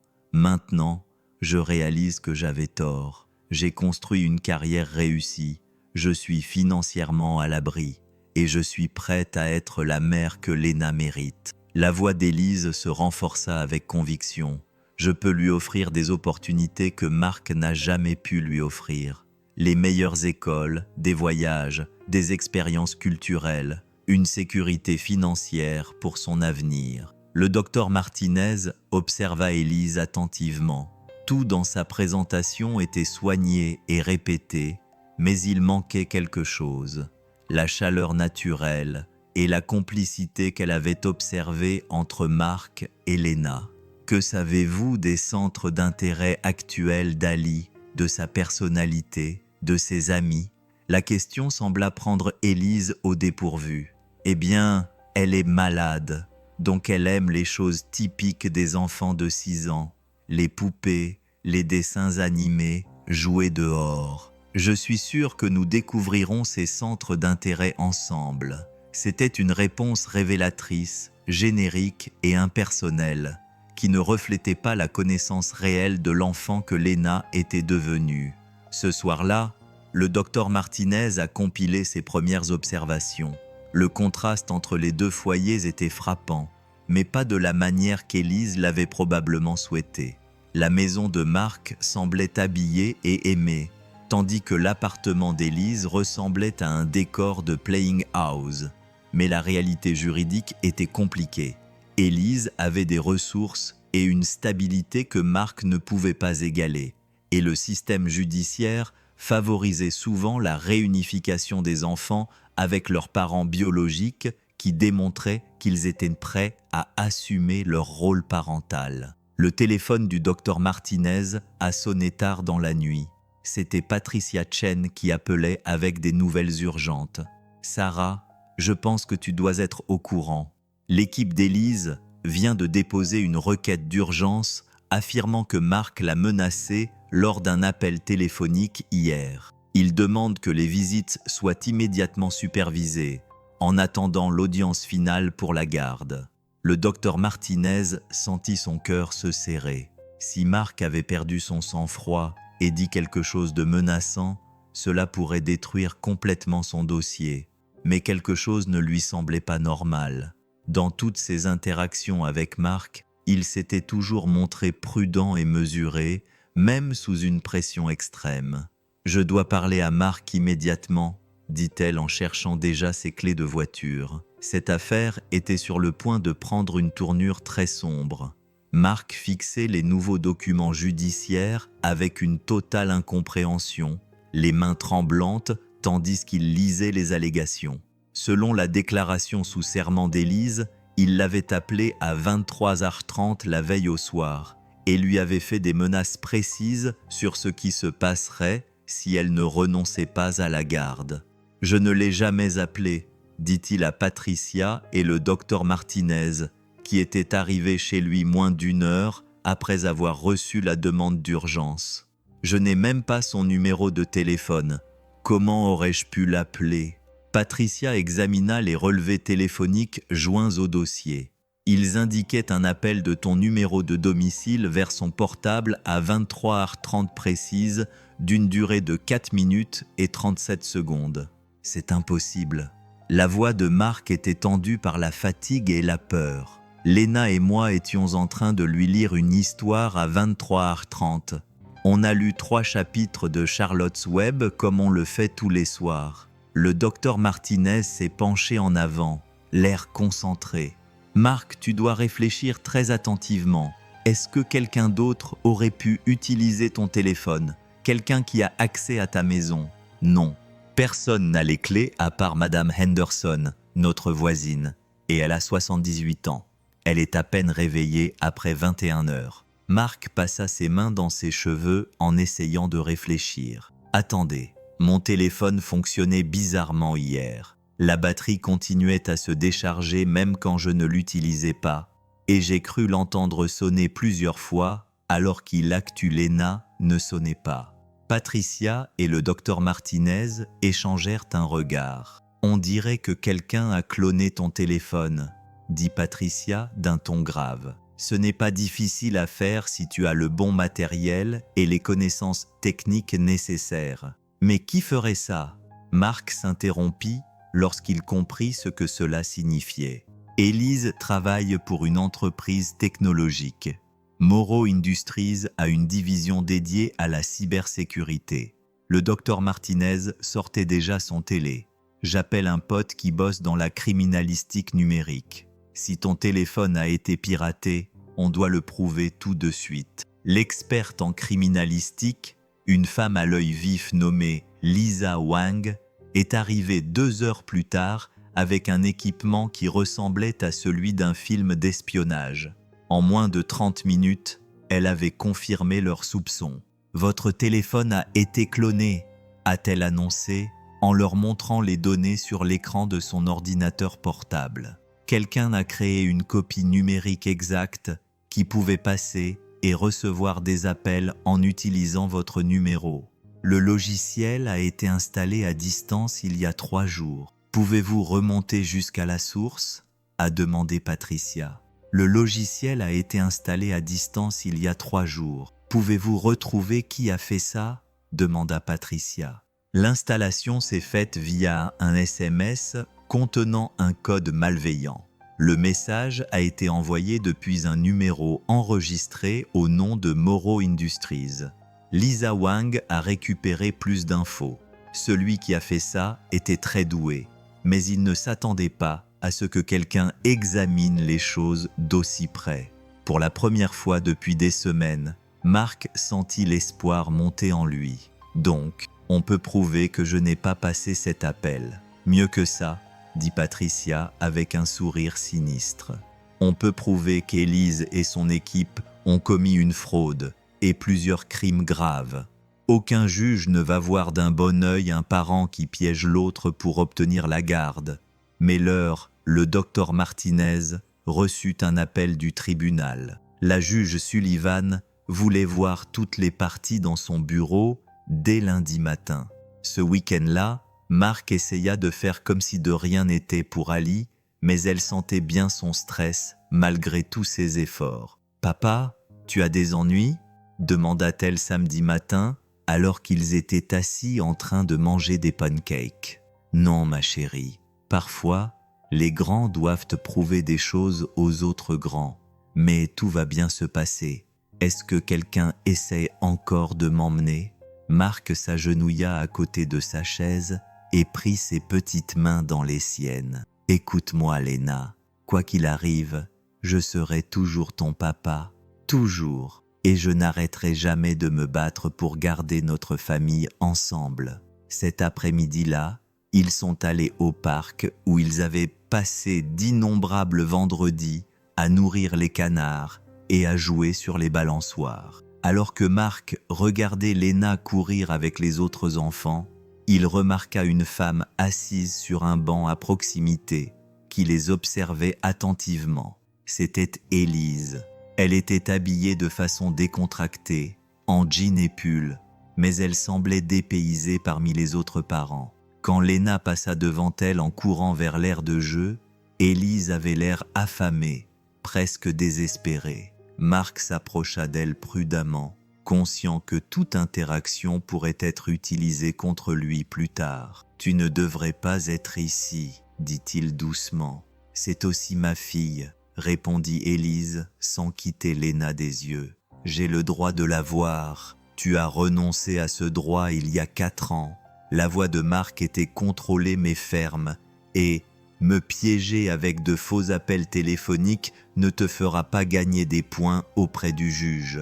je réalise que j'avais tort. J'ai construit une carrière réussie, je suis financièrement à l'abri et je suis prête à être la mère que Léna mérite. La voix d'Élise se renforça avec conviction. Je peux lui offrir des opportunités que Marc n'a jamais pu lui offrir. Les meilleures écoles, des voyages, des expériences culturelles, une sécurité financière pour son avenir. Le docteur Martinez observa Élise attentivement. Tout dans sa présentation était soigné et répété, mais il manquait quelque chose. La chaleur naturelle et la complicité qu'elle avait observée entre Marc et Léna. Que savez-vous des centres d'intérêt actuels d'Ali, de sa personnalité, de ses amis? La question sembla prendre Élise au dépourvu. Eh bien, elle est malade, donc elle aime les choses typiques des enfants de 6 ans, les poupées, les dessins animés, jouer dehors. Je suis sûr que nous découvrirons ces centres d'intérêt ensemble. C'était une réponse révélatrice, générique et impersonnelle, qui ne reflétait pas la connaissance réelle de l'enfant que Léna était devenue. Ce soir-là, le docteur Martinez a compilé ses premières observations. Le contraste entre les deux foyers était frappant, mais pas de la manière qu'Élise l'avait probablement souhaité. La maison de Marc semblait habillée et aimée, tandis que l'appartement d'Élise ressemblait à un décor de playing house. Mais la réalité juridique était compliquée. Élise avait des ressources et une stabilité que Marc ne pouvait pas égaler, et le système judiciaire favorisait souvent la réunification des enfants avec leurs parents biologiques qui démontraient qu'ils étaient prêts à assumer leur rôle parental. Le téléphone du docteur Martinez a sonné tard dans la nuit. C'était Patricia Chen qui appelait avec des nouvelles urgentes. « Sarah, je pense que tu dois être au courant. L'équipe d'Élise vient de déposer une requête d'urgence affirmant que Marc l'a menacé lors d'un appel téléphonique hier. Il demande que les visites soient immédiatement supervisées, en attendant l'audience finale pour la garde. » Le docteur Martinez sentit son cœur se serrer. Si Marc avait perdu son sang-froid et dit quelque chose de menaçant, cela pourrait détruire complètement son dossier. Mais quelque chose ne lui semblait pas normal. Dans toutes ses interactions avec Marc, il s'était toujours montré prudent et mesuré, même sous une pression extrême. « Je dois parler à Marc immédiatement », dit-elle en cherchant déjà ses clés de voiture. Cette affaire était sur le point de prendre une tournure très sombre. Marc fixait les nouveaux documents judiciaires avec une totale incompréhension, les mains tremblantes tandis qu'il lisait les allégations. Selon la déclaration sous serment d'Élise, il l'avait appelée à 23h30 la veille au soir et lui avait fait des menaces précises sur ce qui se passerait si elle ne renonçait pas à la garde. « Je ne l'ai jamais appelée », dit-il à Patricia et le docteur Martinez, qui était arrivé chez lui moins d'1 heure après avoir reçu la demande d'urgence. « Je n'ai même pas son numéro de téléphone. Comment aurais-je pu l'appeler ?» Patricia examina les relevés téléphoniques joints au dossier. Ils indiquaient un appel de ton numéro de domicile vers son portable à 23h30 précise, d'une durée de 4 minutes et 37 secondes. « C'est impossible. » La voix de Marc était tendue par la fatigue et la peur. Léna et moi étions en train de lui lire une histoire à 23h30. On a lu 3 chapitres de Charlotte's Web comme on le fait tous les soirs. Le docteur Martinez s'est penché en avant, l'air concentré. « Marc, tu dois réfléchir très attentivement. Est-ce que quelqu'un d'autre aurait pu utiliser ton téléphone? Quelqu'un qui a accès à ta maison? » Non. Personne n'a les clés à part Madame Henderson, notre voisine, et elle a 78 ans. Elle est à peine réveillée après 21 heures. Marc passa ses mains dans ses cheveux en essayant de réfléchir. « Attendez, mon téléphone fonctionnait bizarrement hier. La batterie continuait à se décharger même quand je ne l'utilisais pas, et j'ai cru l'entendre sonner plusieurs fois alors qu'il actu Lena ne sonnait pas. Patricia et le docteur Martinez échangèrent un regard. « On dirait que quelqu'un a cloné ton téléphone », dit Patricia d'un ton grave. « Ce n'est pas difficile à faire si tu as le bon matériel et les connaissances techniques nécessaires. Mais qui ferait ça ?» Marc s'interrompit lorsqu'il comprit ce que cela signifiait. Élise travaille pour une entreprise technologique. Morrow Industries a une division dédiée à la cybersécurité. Le docteur Martinez sortait déjà son télé. J'appelle un pote qui bosse dans la criminalistique numérique. Si ton téléphone a été piraté, on doit le prouver tout de suite. L'experte en criminalistique, une femme à l'œil vif nommée Lisa Wang, est arrivée 2 heures plus tard avec un équipement qui ressemblait à celui d'un film d'espionnage. En moins de 30 minutes, elle avait confirmé leurs soupçons. « Votre téléphone a été cloné », a-t-elle annoncé en leur montrant les données sur l'écran de son ordinateur portable. Quelqu'un a créé une copie numérique exacte qui pouvait passer et recevoir des appels en utilisant votre numéro. Le logiciel a été installé à distance il y a 3 jours. Pouvez-vous remonter jusqu'à la source ? A demandé Patricia. Le logiciel a été installé à distance il y a 3 jours. Pouvez-vous retrouver qui a fait ça ? Demanda Patricia. L'installation s'est faite via un SMS contenant un code malveillant. Le message a été envoyé depuis un numéro enregistré au nom de Morrow Industries. Lisa Wang a récupéré plus d'infos. Celui qui a fait ça était très doué, mais il ne s'attendait pas à ce que quelqu'un examine les choses d'aussi près. Pour la première fois depuis des semaines, Marc sentit l'espoir monter en lui. Donc, on peut prouver que je n'ai pas passé cet appel. Mieux que ça, dit Patricia avec un sourire sinistre. On peut prouver qu'Élise et son équipe ont commis une fraude et plusieurs crimes graves. Aucun juge ne va voir d'un bon œil un parent qui piège l'autre pour obtenir la garde. Mais le docteur Martinez reçut un appel du tribunal. La juge Sullivan voulait voir toutes les parties dans son bureau dès lundi matin. Ce week-end-là, Marc essaya de faire comme si de rien n'était pour Ali, mais elle sentait bien son stress malgré tous ses efforts. « Papa, tu as des ennuis ?» demanda-t-elle samedi matin alors qu'ils étaient assis en train de manger des pancakes. « Non, ma chérie. Parfois, les grands doivent prouver des choses aux autres grands, mais tout va bien se passer. Est-ce que quelqu'un essaie encore de m'emmener ?» Marc s'agenouilla à côté de sa chaise et prit ses petites mains dans les siennes. « Écoute-moi, Lena. Quoi qu'il arrive, je serai toujours ton papa, toujours. Et je n'arrêterai jamais de me battre pour garder notre famille ensemble. » Cet après-midi-là, ils sont allés au parc où ils avaient passé d'innombrables vendredis à nourrir les canards et à jouer sur les balançoires. Alors que Marc regardait Lena courir avec les autres enfants, il remarqua une femme assise sur un banc à proximité qui les observait attentivement. C'était Élise. Elle était habillée de façon décontractée, en jean et pull, mais elle semblait dépaysée parmi les autres parents. Quand Lena passa devant elle en courant vers l'aire de jeu, Élise avait l'air affamée, presque désespérée. Marc s'approcha d'elle prudemment, conscient que toute interaction pourrait être utilisée contre lui plus tard. « Tu ne devrais pas être ici, » dit-il doucement. « C'est aussi ma fille, » répondit Élise sans quitter Lena des yeux. « J'ai le droit de la voir. Tu as renoncé à ce droit il y a 4 ans. » La voix de Marc était contrôlée mais ferme, et me piéger avec de faux appels téléphoniques ne te fera pas gagner des points auprès du juge.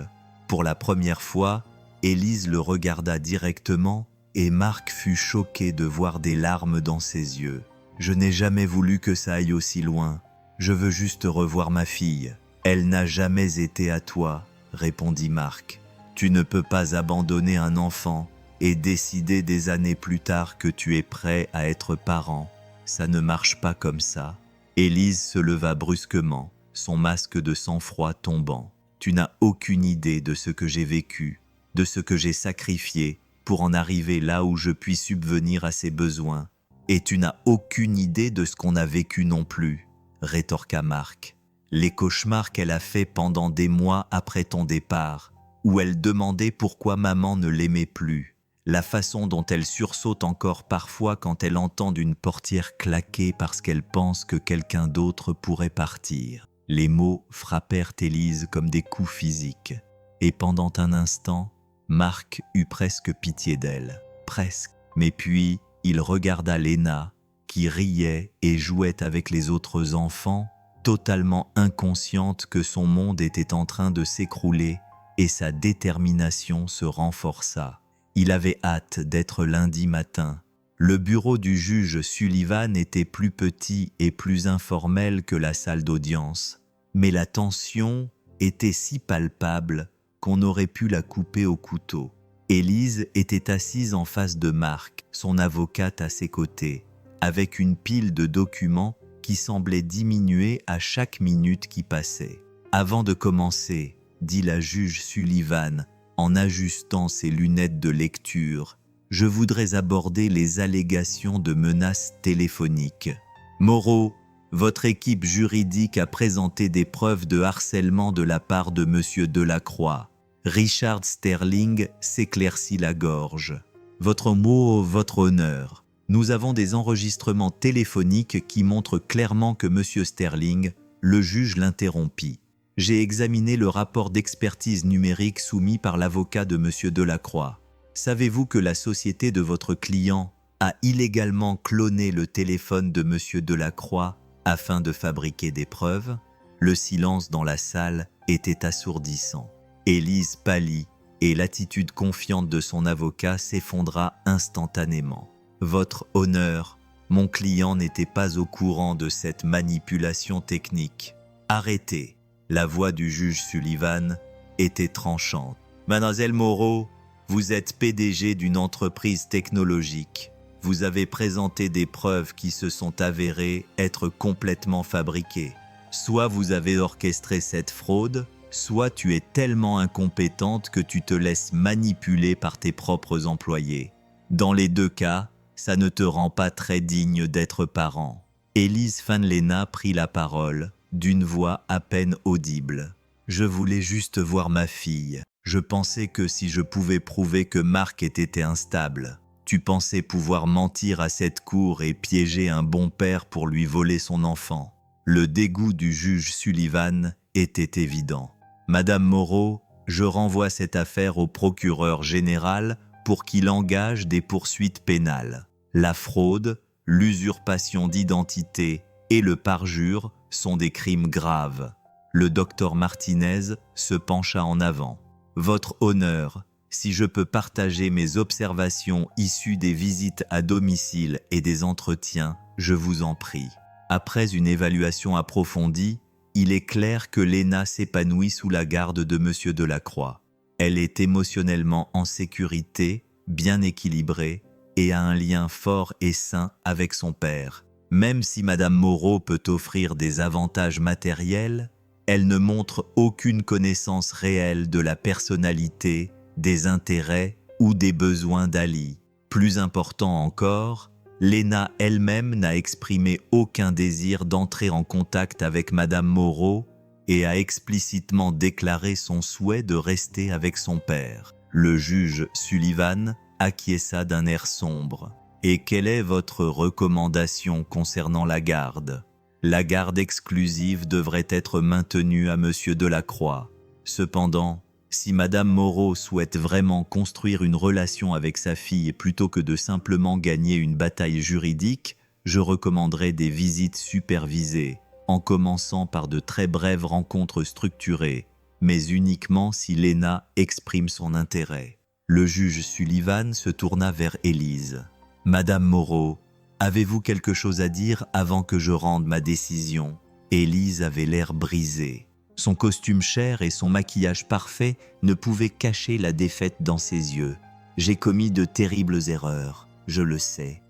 Pour la première fois, Élise le regarda directement et Marc fut choqué de voir des larmes dans ses yeux. « Je n'ai jamais voulu que ça aille aussi loin. Je veux juste revoir ma fille. Elle n'a jamais été à toi, » répondit Marc. « Tu ne peux pas abandonner un enfant et décider des années plus tard que tu es prêt à être parent. ça ne marche pas comme ça. Élise se leva brusquement, son masque de sang-froid tombant. Tu n'as aucune idée de ce que j'ai vécu, de ce que j'ai sacrifié pour en arriver là où je puis subvenir à ses besoins. Et tu n'as aucune idée de ce qu'on a vécu non plus, rétorqua Marc. Les cauchemars qu'elle a faits pendant des mois après ton départ, où elle demandait pourquoi maman ne l'aimait plus, la façon dont elle sursaute encore parfois quand elle entend une portière claquer parce qu'elle pense que quelqu'un d'autre pourrait partir. Les mots frappèrent Élise comme des coups physiques, et pendant un instant, Marc eut presque pitié d'elle. Presque. Mais puis, il regarda Léna, qui riait et jouait avec les autres enfants, totalement inconsciente que son monde était en train de s'écrouler, et sa détermination se renforça. Il avait hâte d'être lundi matin. Le bureau du juge Sullivan était plus petit et plus informel que la salle d'audience, mais la tension était si palpable qu'on aurait pu la couper au couteau. Élise était assise en face de Marc, son avocate à ses côtés, avec une pile de documents qui semblait diminuer à chaque minute qui passait. « Avant de commencer, » dit la juge Sullivan, en ajustant ses lunettes de lecture, « je voudrais aborder les allégations de menaces téléphoniques. Moreau, votre équipe juridique a présenté des preuves de harcèlement de la part de Monsieur Delacroix. » Richard Sterling s'éclaircit la gorge. « Votre mot, votre honneur. Nous avons des enregistrements téléphoniques qui montrent clairement que Monsieur Sterling, le juge l'interrompit. J'ai examiné le rapport d'expertise numérique soumis par l'avocat de Monsieur Delacroix. Savez-vous que la société de votre client a illégalement cloné le téléphone de Monsieur Delacroix afin de fabriquer des preuves ? » Le silence dans la salle était assourdissant. Élise pâlit et l'attitude confiante de son avocat s'effondra instantanément. « Votre honneur, mon client n'était pas au courant de cette manipulation technique. Arrêtez !» La voix du juge Sullivan était tranchante. « Mademoiselle Moreau, vous êtes PDG d'une entreprise technologique. Vous avez présenté des preuves qui se sont avérées être complètement fabriquées. Soit vous avez orchestré cette fraude, soit tu es tellement incompétente que tu te laisses manipuler par tes propres employés. Dans les deux cas, ça ne te rend pas très digne d'être parent. » Élise Fanlena prit la parole, d'une voix à peine audible. « Je voulais juste voir ma fille. Je pensais que si je pouvais prouver que Marc était instable, tu pensais pouvoir mentir à cette cour et piéger un bon père pour lui voler son enfant. » Le dégoût du juge Sullivan était évident. « Madame Moreau, je renvoie cette affaire au procureur général pour qu'il engage des poursuites pénales. La fraude, l'usurpation d'identité et le parjure sont des crimes graves. » Le docteur Martinez se pencha en avant. « Votre honneur, si je peux partager mes observations issues des visites à domicile et des entretiens, je vous en prie. » Après une évaluation approfondie, il est clair que Léna s'épanouit sous la garde de Monsieur Delacroix. Elle est émotionnellement en sécurité, bien équilibrée et a un lien fort et sain avec son père. Même si Madame Moreau peut offrir des avantages matériels, elle ne montre aucune connaissance réelle de la personnalité, des intérêts ou des besoins d'Ali. Plus important encore, Léna elle-même n'a exprimé aucun désir d'entrer en contact avec Madame Moreau et a explicitement déclaré son souhait de rester avec son père. Le juge Sullivan acquiesça d'un air sombre. « Et quelle est votre recommandation concernant la garde ? » La garde exclusive devrait être maintenue à Monsieur Delacroix. Cependant, si Madame Moreau souhaite vraiment construire une relation avec sa fille plutôt que de simplement gagner une bataille juridique, je recommanderais des visites supervisées, en commençant par de très brèves rencontres structurées, mais uniquement si Léna exprime son intérêt. Le juge Sullivan se tourna vers Élise. « Madame Moreau, avez-vous quelque chose à dire avant que je rende ma décision ?» Élise avait l'air brisée. Son costume cher et son maquillage parfait ne pouvaient cacher la défaite dans ses yeux. « J'ai commis de terribles erreurs, je le sais,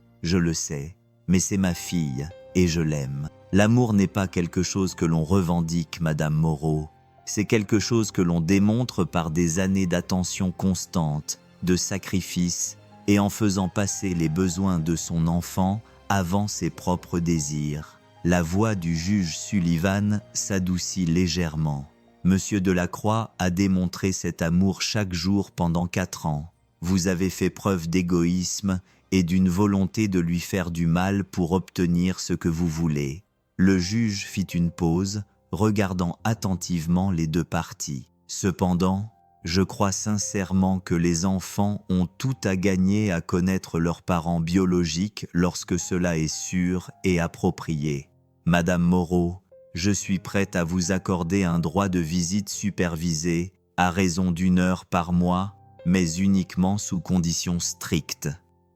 mais c'est ma fille, et je l'aime. L'amour n'est pas quelque chose que l'on revendique, Madame Moreau. C'est quelque chose que l'on démontre par des années d'attention constante, de sacrifice, et en faisant passer les besoins de son enfant avant ses propres désirs. La voix du juge Sullivan s'adoucit légèrement. Monsieur Delacroix a démontré cet amour chaque jour pendant 4 ans. Vous avez fait preuve d'égoïsme et d'une volonté de lui faire du mal pour obtenir ce que vous voulez. Le juge fit une pause, regardant attentivement les 2 parties. Cependant, je crois sincèrement que les enfants ont tout à gagner à connaître leurs parents biologiques lorsque cela est sûr et approprié. Madame Moreau, je suis prête à vous accorder un droit de visite supervisé à raison d'1 heure par mois, mais uniquement sous conditions strictes.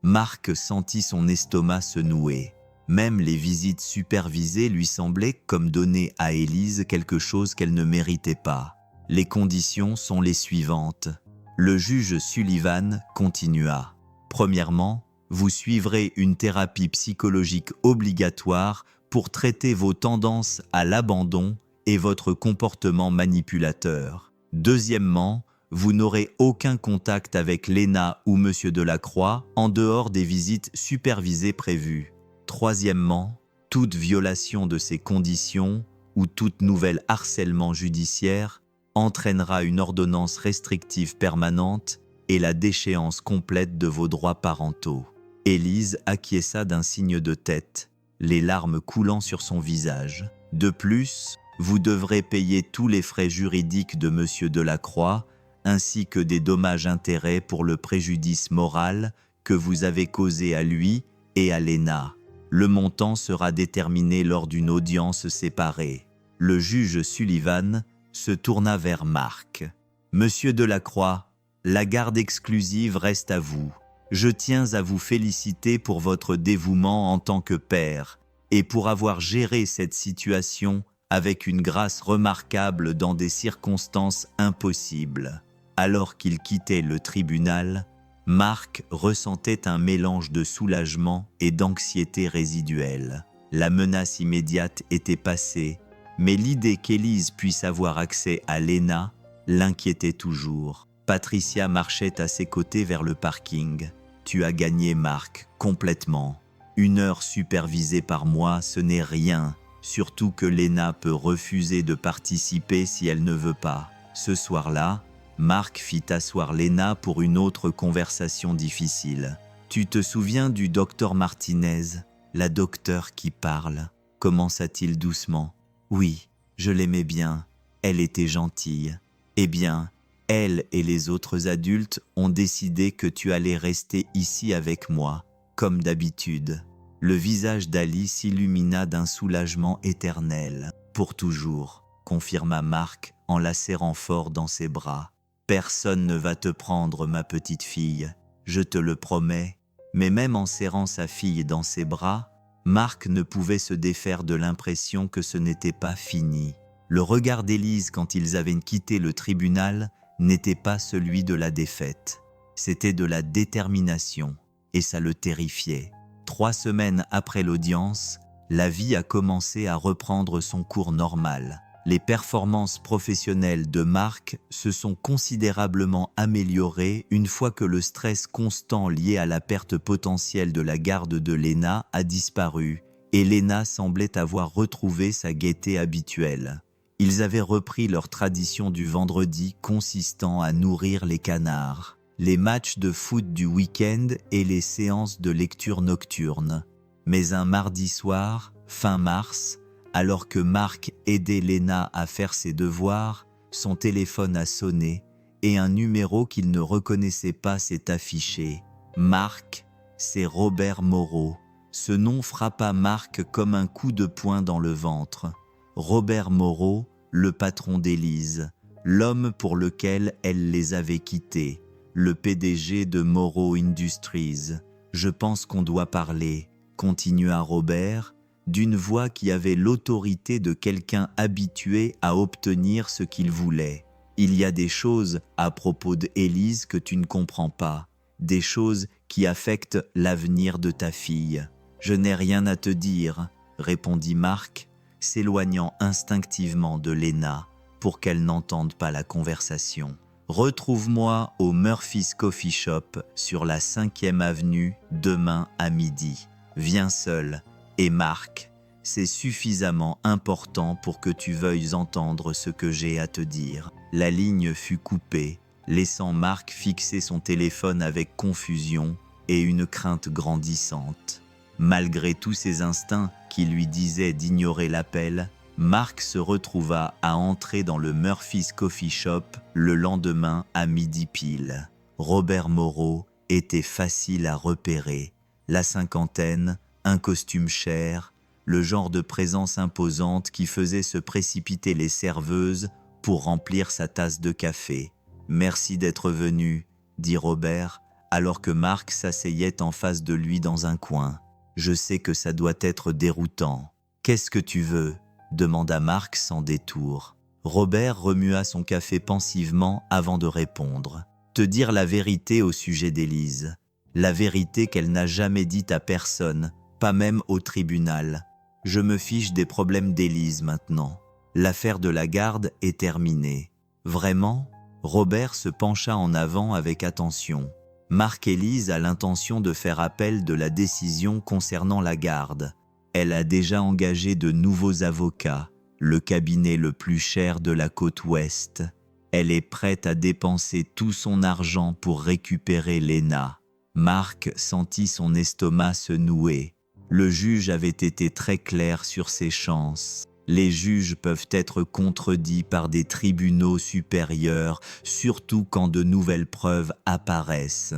Marc sentit son estomac se nouer. Même les visites supervisées lui semblaient comme donner à Élise quelque chose qu'elle ne méritait pas. Les conditions sont les suivantes. Le juge Sullivan continua. Premièrement, vous suivrez une thérapie psychologique obligatoire pour traiter vos tendances à l'abandon et votre comportement manipulateur. Deuxièmement, vous n'aurez aucun contact avec Léna ou Monsieur Delacroix en dehors des visites supervisées prévues. Troisièmement, toute violation de ces conditions ou toute nouvel harcèlement judiciaire entraînera une ordonnance restrictive permanente et la déchéance complète de vos droits parentaux. Élise acquiesça d'un signe de tête, les larmes coulant sur son visage. De plus, vous devrez payer tous les frais juridiques de Monsieur Delacroix, ainsi que des dommages-intérêts pour le préjudice moral que vous avez causé à lui et à Léna. Le montant sera déterminé lors d'une audience séparée. Le juge Sullivan se tourna vers Marc. « Monsieur Delacroix, la garde exclusive reste à vous. Je tiens à vous féliciter pour votre dévouement en tant que père et pour avoir géré cette situation avec une grâce remarquable dans des circonstances impossibles. » Alors qu'il quittait le tribunal, Marc ressentait un mélange de soulagement et d'anxiété résiduelle. La menace immédiate était passée, mais l'idée qu'Élise puisse avoir accès à Léna l'inquiétait toujours. Patricia marchait à ses côtés vers le parking. « Tu as gagné, Marc, complètement. 1 heure supervisée par mois, ce n'est rien, surtout que Léna peut refuser de participer si elle ne veut pas. » Ce soir-là, Marc fit asseoir Léna pour une autre conversation difficile. « Tu te souviens du docteur Martinez, la docteure qui parle ?» commença-t-il doucement. « Oui, je l'aimais bien, elle était gentille. Eh bien, elle et les autres adultes ont décidé que tu allais rester ici avec moi, comme d'habitude. » Le visage d'Ali s'illumina d'un soulagement éternel. « Pour toujours, » confirma Marc en la serrant fort dans ses bras. « Personne ne va te prendre, ma petite fille, je te le promets. » Mais même en serrant sa fille dans ses bras, Marc ne pouvait se défaire de l'impression que ce n'était pas fini. Le regard d'Élise quand ils avaient quitté le tribunal n'était pas celui de la défaite. C'était de la détermination, et ça le terrifiait. 3 semaines après l'audience, la vie a commencé à reprendre son cours normal. Les performances professionnelles de Marc se sont considérablement améliorées une fois que le stress constant lié à la perte potentielle de la garde de Léna a disparu et Léna semblait avoir retrouvé sa gaieté habituelle. Ils avaient repris leur tradition du vendredi consistant à nourrir les canards, les matchs de foot du week-end et les séances de lecture nocturne. Mais un mardi soir, fin mars, alors que Marc aidait Léna à faire ses devoirs, son téléphone a sonné et un numéro qu'il ne reconnaissait pas s'est affiché. Marc, c'est Robert Moreau. Ce nom frappa Marc comme un coup de poing dans le ventre. Robert Moreau, le patron d'Élise, l'homme pour lequel elle les avait quittés, le PDG de Moreau Industries. « Je pense qu'on doit parler », continua Robert, d'une voix qui avait l'autorité de quelqu'un habitué à obtenir ce qu'il voulait. « Il y a des choses à propos d'Élise que tu ne comprends pas, des choses qui affectent l'avenir de ta fille. Je n'ai rien à te dire, répondit Marc, s'éloignant instinctivement de Léna pour qu'elle n'entende pas la conversation. Retrouve-moi au Murphy's Coffee Shop sur la 5e avenue demain à midi. Viens seul. Et Marc, c'est suffisamment important pour que tu veuilles entendre ce que j'ai à te dire. La ligne fut coupée, laissant Marc fixer son téléphone avec confusion et une crainte grandissante. Malgré tous ses instincts qui lui disaient d'ignorer l'appel, Marc se retrouva à entrer dans le Murphy's Coffee Shop le lendemain à midi pile. Robert Moreau était facile à repérer. La cinquantaine, un costume cher, le genre de présence imposante qui faisait se précipiter les serveuses pour remplir sa tasse de café. « Merci d'être venu », dit Robert, alors que Marc s'asseyait en face de lui dans un coin. « Je sais que ça doit être déroutant. Qu'est-ce que tu veux ?» demanda Marc sans détour. Robert remua son café pensivement avant de répondre. « Te dire la vérité au sujet d'Élise. La vérité qu'elle n'a jamais dite à personne, pas même au tribunal. Je me fiche des problèmes d'Élise maintenant. L'affaire de la garde est terminée. » « Vraiment ?» Robert se pencha en avant avec attention. Marc-Élise a l'intention de faire appel de la décision concernant la garde. Elle a déjà engagé de nouveaux avocats, le cabinet le plus cher de la côte ouest. Elle est prête à dépenser tout son argent pour récupérer Léna. Marc sentit son estomac se nouer. Le juge avait été très clair sur ses chances. Les juges peuvent être contredits par des tribunaux supérieurs, surtout quand de nouvelles preuves apparaissent.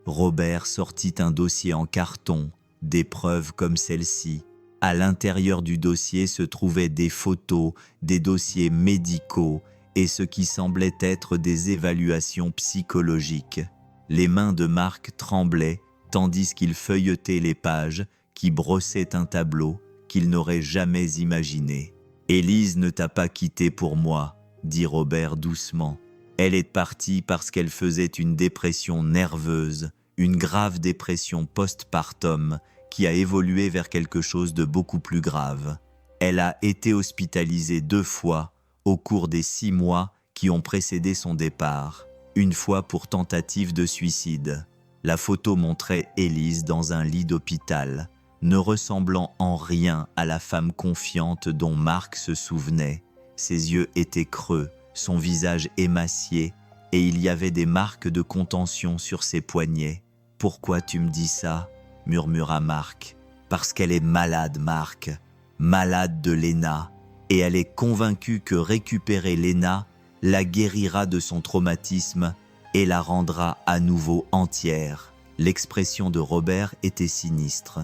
Robert sortit un dossier en carton, des preuves comme celle-ci. À l'intérieur du dossier se trouvaient des photos, des dossiers médicaux et ce qui semblait être des évaluations psychologiques. Les mains de Marc tremblaient tandis qu'il feuilletait les pages, qui brossaient un tableau qu'il n'aurait jamais imaginé. « Élise ne t'a pas quitté pour moi, » dit Robert doucement. « Elle est partie parce qu'elle faisait une dépression nerveuse, une grave dépression post-partum qui a évolué vers quelque chose de beaucoup plus grave. Elle a été hospitalisée 2 fois au cours des 6 mois qui ont précédé son départ, une fois pour tentative de suicide. La photo montrait Élise dans un lit d'hôpital, ne ressemblant en rien à la femme confiante dont Marc se souvenait. Ses yeux étaient creux, son visage émacié, et il y avait des marques de contention sur ses poignets. « Pourquoi tu me dis ça ?» murmura Marc. « Parce qu'elle est malade, Marc, malade de Léna, et elle est convaincue que récupérer Léna la guérira de son traumatisme et la rendra à nouveau entière. » L'expression de Robert était sinistre.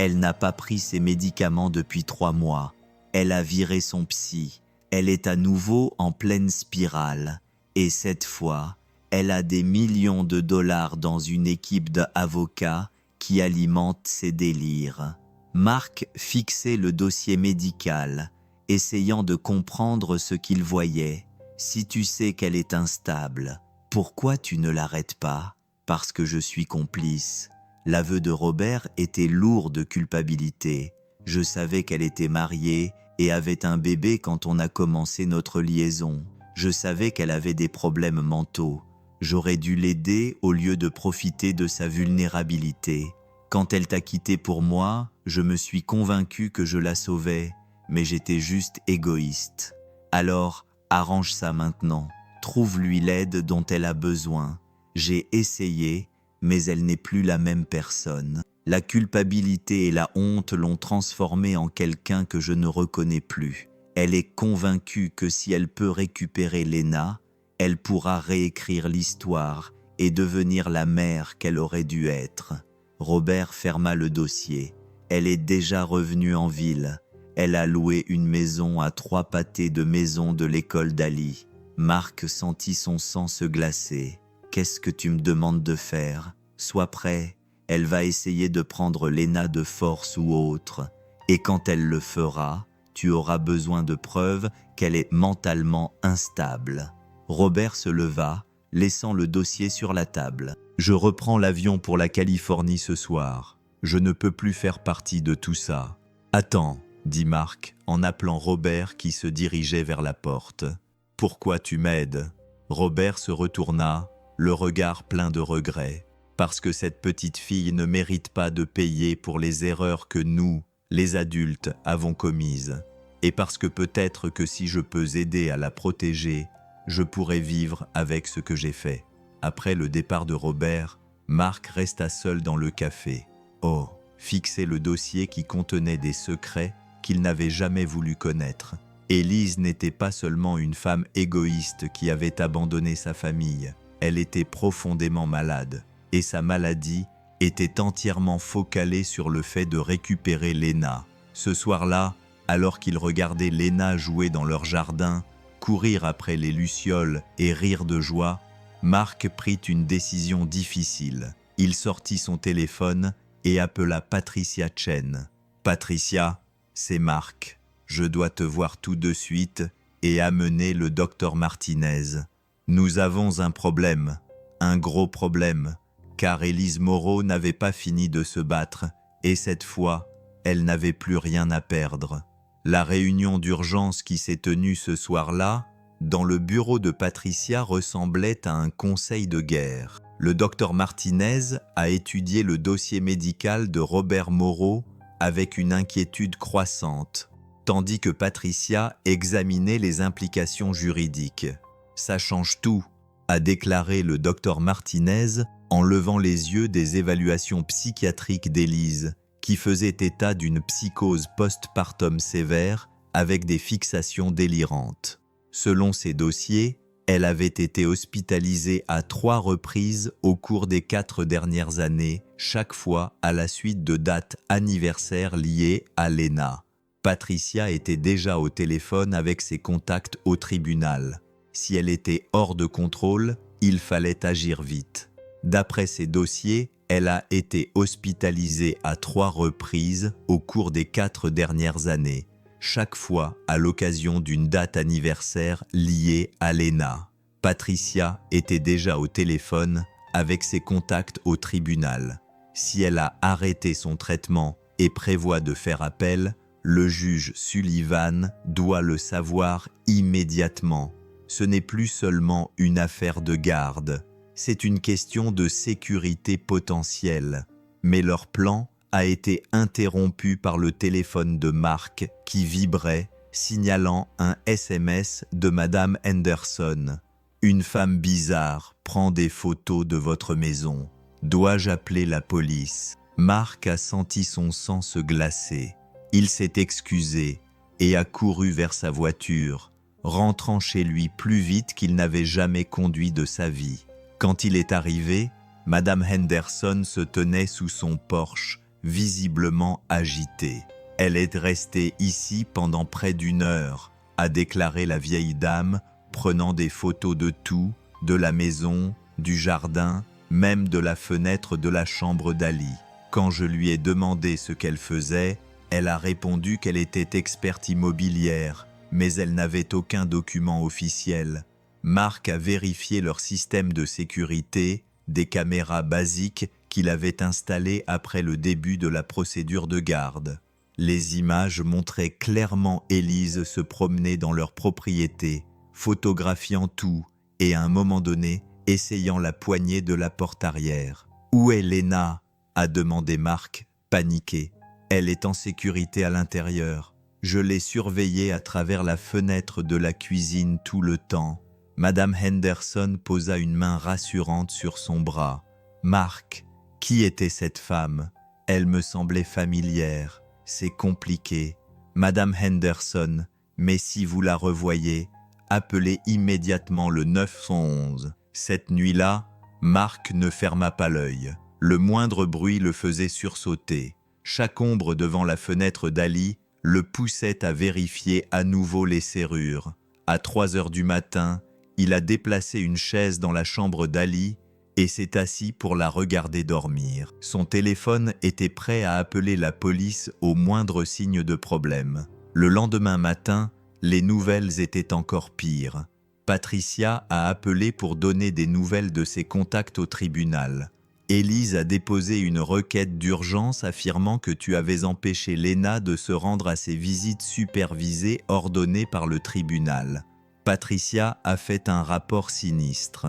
Elle n'a pas pris ses médicaments depuis 3 mois. Elle a viré son psy. Elle est à nouveau en pleine spirale. Et cette fois, elle a des millions de dollars dans une équipe d'avocats qui alimente ses délires. Marc fixait le dossier médical, essayant de comprendre ce qu'il voyait. « Si tu sais qu'elle est instable, pourquoi tu ne l'arrêtes pas ? » « Parce que je suis complice. » L'aveu de Robert était lourd de culpabilité. Je savais qu'elle était mariée et avait un bébé quand on a commencé notre liaison. Je savais qu'elle avait des problèmes mentaux. J'aurais dû l'aider au lieu de profiter de sa vulnérabilité. Quand elle t'a quitté pour moi, je me suis convaincu que je la sauvais, mais j'étais juste égoïste. Alors, arrange ça maintenant. Trouve-lui l'aide dont elle a besoin. J'ai essayé, mais elle n'est plus la même personne. La culpabilité et la honte l'ont transformée en quelqu'un que je ne reconnais plus. Elle est convaincue que si elle peut récupérer Léna, elle pourra réécrire l'histoire et devenir la mère qu'elle aurait dû être. Robert ferma le dossier. Elle est déjà revenue en ville. Elle a loué une maison à 3 pâtés de maison de l'école d'Ali. Marc sentit son sang se glacer. « Qu'est-ce que tu me demandes de faire ? Sois prêt. Elle va essayer de prendre Léna de force ou autre. Et quand elle le fera, tu auras besoin de preuves qu'elle est mentalement instable. » Robert se leva, laissant le dossier sur la table. « Je reprends l'avion pour la Californie ce soir. Je ne peux plus faire partie de tout ça. »« Attends, » dit Marc en appelant Robert qui se dirigeait vers la porte. « Pourquoi tu m'aides ?» Robert se retourna, le regard plein de regret. « Parce que cette petite fille ne mérite pas de payer pour les erreurs que nous, les adultes, avons commises. Et parce que peut-être que si je peux aider à la protéger, je pourrais vivre avec ce que j'ai fait. » Après le départ de Robert, Marc resta seul dans le café. Oh, fixer le dossier qui contenait des secrets qu'il n'avait jamais voulu connaître. Élise n'était pas seulement une femme égoïste qui avait abandonné sa famille, elle était profondément malade, et sa maladie était entièrement focalisée sur le fait de récupérer Léna. Ce soir-là, alors qu'ils regardaient Léna jouer dans leur jardin, courir après les lucioles et rire de joie, Marc prit une décision difficile. Il sortit son téléphone et appela Patricia Chen. « Patricia, c'est Marc. Je dois te voir tout de suite et amener le docteur Martinez. Nous avons un problème, un gros problème, car Élise Moreau n'avait pas fini de se battre et cette fois, elle n'avait plus rien à perdre. » La réunion d'urgence qui s'est tenue ce soir-là, dans le bureau de Patricia, ressemblait à un conseil de guerre. Le docteur Martinez a étudié le dossier médical de Robert Moreau avec une inquiétude croissante, tandis que Patricia examinait les implications juridiques. « Ça change tout », a déclaré le docteur Martinez en levant les yeux des évaluations psychiatriques d'Élise, qui faisait état d'une psychose post-partum sévère avec des fixations délirantes. Selon ces dossiers, elle avait été hospitalisée à 3 reprises au cours des 4 dernières années, chaque fois à la suite de dates anniversaires liées à Léna. Patricia était déjà au téléphone avec ses contacts au tribunal. Si elle était hors de contrôle, il fallait agir vite. D'après ces dossiers, elle a été hospitalisée à 3 reprises au cours des 4 dernières années, chaque fois à l'occasion d'une date anniversaire liée à Léna. Patricia était déjà au téléphone avec ses contacts au tribunal. Si elle a arrêté son traitement et prévoit de faire appel, le juge Sullivan doit le savoir immédiatement. Ce n'est plus seulement une affaire de garde. C'est une question de sécurité potentielle. Mais leur plan a été interrompu par le téléphone de Marc qui vibrait, signalant un SMS de Madame Henderson. « Une femme bizarre prend des photos de votre maison. Dois-je appeler la police ?» Marc a senti son sang se glacer. Il s'est excusé et a couru vers sa voiture, rentrant chez lui plus vite qu'il n'avait jamais conduit de sa vie. Quand il est arrivé, Madame Henderson se tenait sous son porche, visiblement agitée. « Elle est restée ici pendant près d'1 heure, » a déclaré la vieille dame, prenant des photos de tout, de la maison, du jardin, même de la fenêtre de la chambre d'Ali. Quand je lui ai demandé ce qu'elle faisait, elle a répondu qu'elle était experte immobilière, mais elle n'avait aucun document officiel. Marc a vérifié leur système de sécurité, des caméras basiques qu'il avait installées après le début de la procédure de garde. Les images montraient clairement Élise se promener dans leur propriété, photographiant tout et à un moment donné, essayant la poignée de la porte arrière. « Où est Léna ?» a demandé Marc, paniqué. « Elle est en sécurité à l'intérieur. Je l'ai surveillée à travers la fenêtre de la cuisine tout le temps. » Madame Henderson posa une main rassurante sur son bras. « Marc, qui était cette femme? Elle me semblait familière. C'est compliqué. Madame Henderson, mais si vous la revoyez, appelez immédiatement le 911. » Cette nuit-là, Marc ne ferma pas l'œil. Le moindre bruit le faisait sursauter. Chaque ombre devant la fenêtre d'Ali le poussait à vérifier à nouveau les serrures. À 3 heures du matin, il a déplacé une chaise dans la chambre d'Ali et s'est assis pour la regarder dormir. Son téléphone était prêt à appeler la police au moindre signe de problème. Le lendemain matin, les nouvelles étaient encore pires. Patricia a appelé pour donner des nouvelles de ses contacts au tribunal. Élise a déposé une requête d'urgence affirmant que tu avais empêché Léna de se rendre à ses visites supervisées ordonnées par le tribunal. Patricia a fait un rapport sinistre.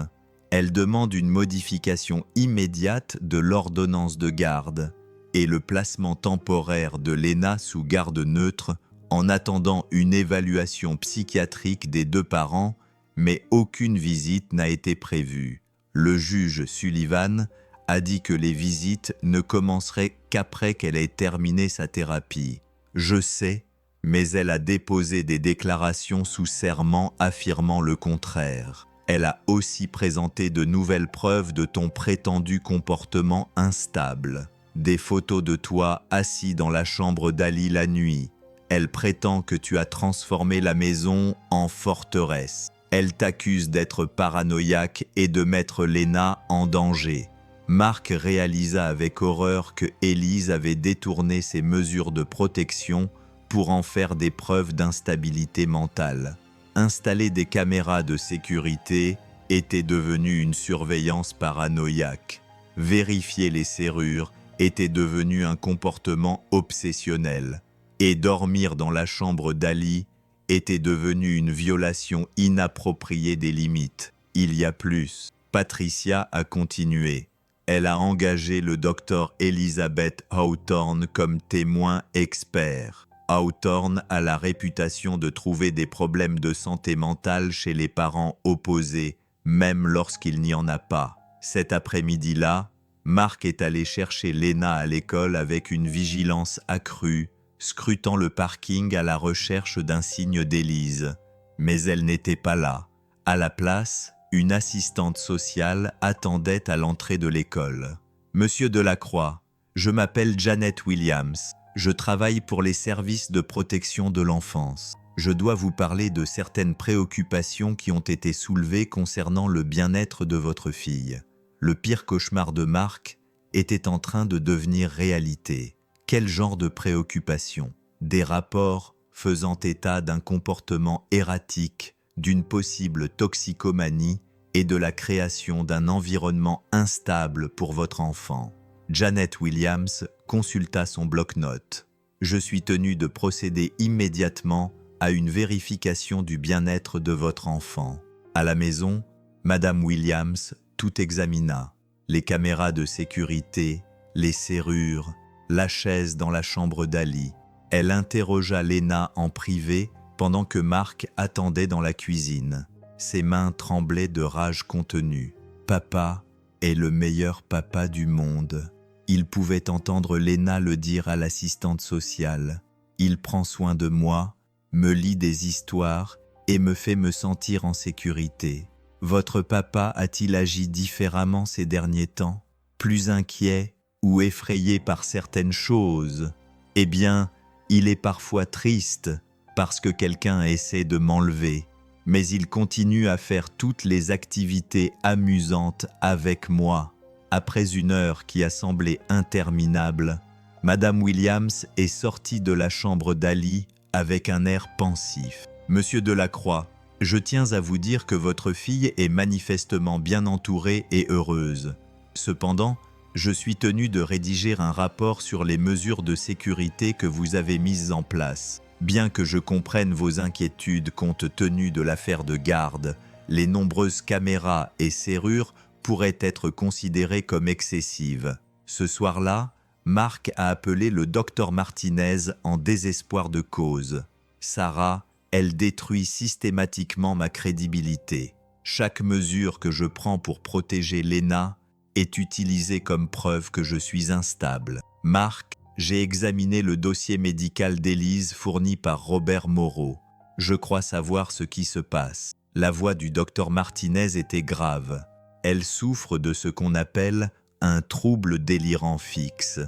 Elle demande une modification immédiate de l'ordonnance de garde et le placement temporaire de Léna sous garde neutre en attendant une évaluation psychiatrique des deux parents, mais aucune visite n'a été prévue. Le juge Sullivan a dit que les visites ne commenceraient qu'après qu'elle ait terminé sa thérapie. Je sais, mais elle a déposé des déclarations sous serment affirmant le contraire. Elle a aussi présenté de nouvelles preuves de ton prétendu comportement instable. Des photos de toi assis dans la chambre d'Ali la nuit. Elle prétend que tu as transformé la maison en forteresse. Elle t'accuse d'être paranoïaque et de mettre Léna en danger. Marc réalisa avec horreur que Élise avait détourné ses mesures de protection pour en faire des preuves d'instabilité mentale. Installer des caméras de sécurité était devenu une surveillance paranoïaque. Vérifier les serrures était devenu un comportement obsessionnel. Et dormir dans la chambre d'Ali était devenu une violation inappropriée des limites. Il y a plus. Patricia a continué. Elle a engagé le docteur Elizabeth Hawthorne comme témoin expert. Hawthorne a la réputation de trouver des problèmes de santé mentale chez les parents opposés, même lorsqu'il n'y en a pas. Cet après-midi-là, Marc est allé chercher Léna à l'école avec une vigilance accrue, scrutant le parking à la recherche d'un signe d'Élise. Mais elle n'était pas là. À la place, une assistante sociale attendait à l'entrée de l'école. « Monsieur Delacroix, je m'appelle Janet Williams. Je travaille pour les services de protection de l'enfance. Je dois vous parler de certaines préoccupations qui ont été soulevées concernant le bien-être de votre fille. Le pire cauchemar de Marc était en train de devenir réalité. Quel genre de préoccupations? Des rapports faisant état d'un comportement erratique, d'une possible toxicomanie et de la création d'un environnement instable pour votre enfant. » Janet Williams consulta son bloc-notes. « Je suis tenu de procéder immédiatement à une vérification du bien-être de votre enfant. » À la maison, Madame Williams tout examina. Les caméras de sécurité, les serrures, la chaise dans la chambre d'Ali. Elle interrogea Léna en privé pendant que Marc attendait dans la cuisine. Ses mains tremblaient de rage contenue. « Papa est le meilleur papa du monde. » Il pouvait entendre Léna le dire à l'assistante sociale. « Il prend soin de moi, me lit des histoires et me fait me sentir en sécurité. Votre papa a-t-il agi différemment ces derniers temps? Plus inquiet ou effrayé par certaines choses? Eh bien, il est parfois triste parce que quelqu'un essaie de m'enlever. Mais il continue à faire toutes les activités amusantes avec moi. » Après une heure qui a semblé interminable, Madame Williams est sortie de la chambre d'Ali avec un air pensif. « Monsieur Delacroix, je tiens à vous dire que votre fille est manifestement bien entourée et heureuse. Cependant, je suis tenu de rédiger un rapport sur les mesures de sécurité que vous avez mises en place. Bien que je comprenne vos inquiétudes compte tenu de l'affaire de garde, les nombreuses caméras et serrures pourraient être considérées comme excessives. » Ce soir-là, Marc a appelé le docteur Martinez en désespoir de cause. « Sarah, elle détruit systématiquement ma crédibilité. Chaque mesure que je prends pour protéger Léna est utilisée comme preuve que je suis instable. Marc, j'ai examiné le dossier médical d'Élise fourni par Robert Moreau. Je crois savoir ce qui se passe. » La voix du docteur Martinez était grave. Elle souffre de ce qu'on appelle un trouble délirant fixe.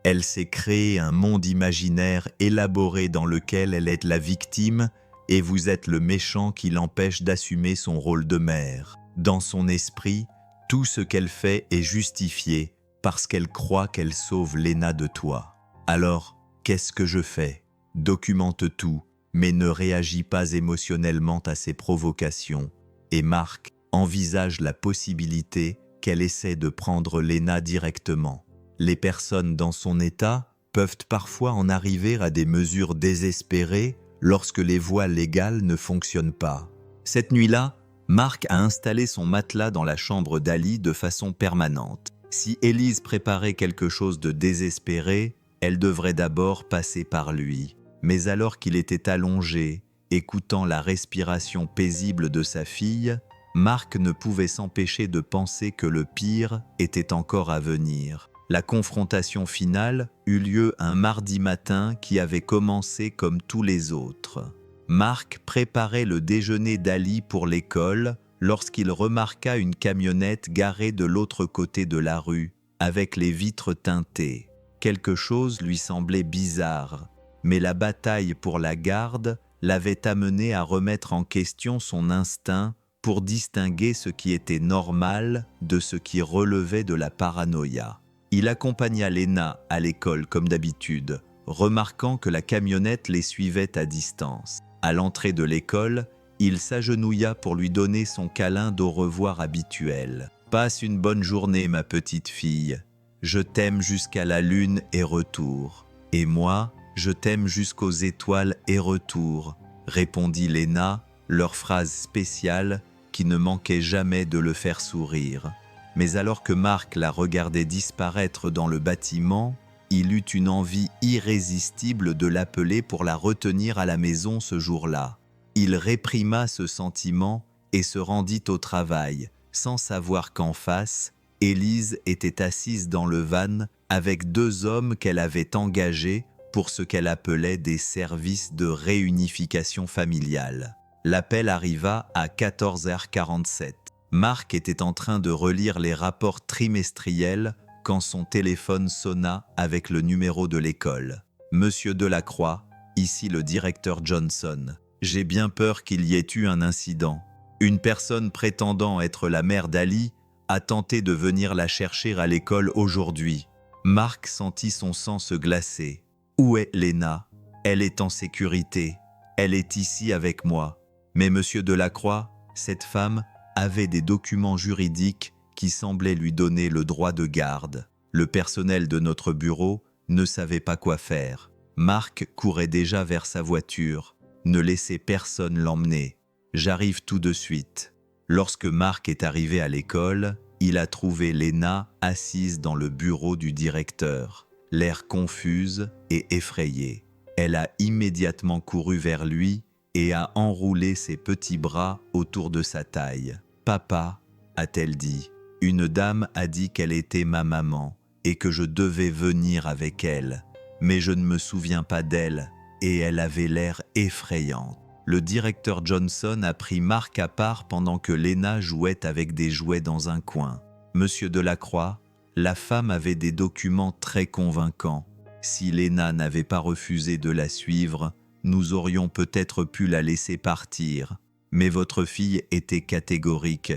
Elle s'est créé un monde imaginaire élaboré dans lequel elle est la victime et vous êtes le méchant qui l'empêche d'assumer son rôle de mère. Dans son esprit, tout ce qu'elle fait est justifié parce qu'elle croit qu'elle sauve Léna de toi. Alors, qu'est-ce que je fais? Documente tout, mais ne réagis pas émotionnellement à ses provocations. Et Marc envisage la possibilité qu'elle essaie de prendre Léna directement. Les personnes dans son état peuvent parfois en arriver à des mesures désespérées lorsque les voies légales ne fonctionnent pas. Cette nuit-là, Mark a installé son matelas dans la chambre d'Ali de façon permanente. Si Élise préparait quelque chose de désespéré, elle devrait d'abord passer par lui. Mais alors qu'il était allongé, écoutant la respiration paisible de sa fille, Mark ne pouvait s'empêcher de penser que le pire était encore à venir. La confrontation finale eut lieu un mardi matin qui avait commencé comme tous les autres. Mark préparait le déjeuner d'Ali pour l'école lorsqu'il remarqua une camionnette garée de l'autre côté de la rue, avec les vitres teintées. Quelque chose lui semblait bizarre, mais la bataille pour la garde l'avait amené à remettre en question son instinct pour distinguer ce qui était normal de ce qui relevait de la paranoïa. Il accompagna Léna à l'école comme d'habitude, remarquant que la camionnette les suivait à distance. À l'entrée de l'école, il s'agenouilla pour lui donner son câlin d'au revoir habituel. « Passe une bonne journée, ma petite fille. Je t'aime jusqu'à la lune et retour. Et moi, je t'aime jusqu'aux étoiles et retour, » répondit Léna, leur phrase spéciale qui ne manquait jamais de le faire sourire. Mais alors que Mark la regardait disparaître dans le bâtiment, il eut une envie irrésistible de l'appeler pour la retenir à la maison ce jour-là. Il réprima ce sentiment et se rendit au travail, sans savoir qu'en face, Élise était assise dans le van avec 2 hommes qu'elle avait engagés pour ce qu'elle appelait des services de réunification familiale. L'appel arriva à 14h47. Mark était en train de relire les rapports trimestriels quand son téléphone sonna avec le numéro de l'école. « Monsieur Delacroix, ici le directeur Johnson. J'ai bien peur qu'il y ait eu un incident. Une personne prétendant être la mère d'Ali a tenté de venir la chercher à l'école aujourd'hui. » Mark sentit son sang se glacer. « Où est Léna? Elle est en sécurité. Elle est ici avec moi. » Mais Monsieur Delacroix, cette femme, avait des documents juridiques qui semblaient lui donner le droit de garde. Le personnel de notre bureau ne savait pas quoi faire. Mark courait déjà vers sa voiture. Ne laissez personne l'emmener. J'arrive tout de suite. Lorsque Mark est arrivé à l'école, il a trouvé Léna assise dans le bureau du directeur, l'air confuse et effrayée. Elle a immédiatement couru vers lui et a enroulé ses petits bras autour de sa taille. « Papa » a-t-elle dit. « Une dame a dit qu'elle était ma maman et que je devais venir avec elle, mais je ne me souviens pas d'elle et elle avait l'air effrayante. » Le directeur Johnson a pris Mark à part pendant que Léna jouait avec des jouets dans un coin. « Monsieur Delacroix, la femme avait des documents très convaincants. Si Léna n'avait pas refusé de la suivre, nous aurions peut-être pu la laisser partir. Mais votre fille était catégorique.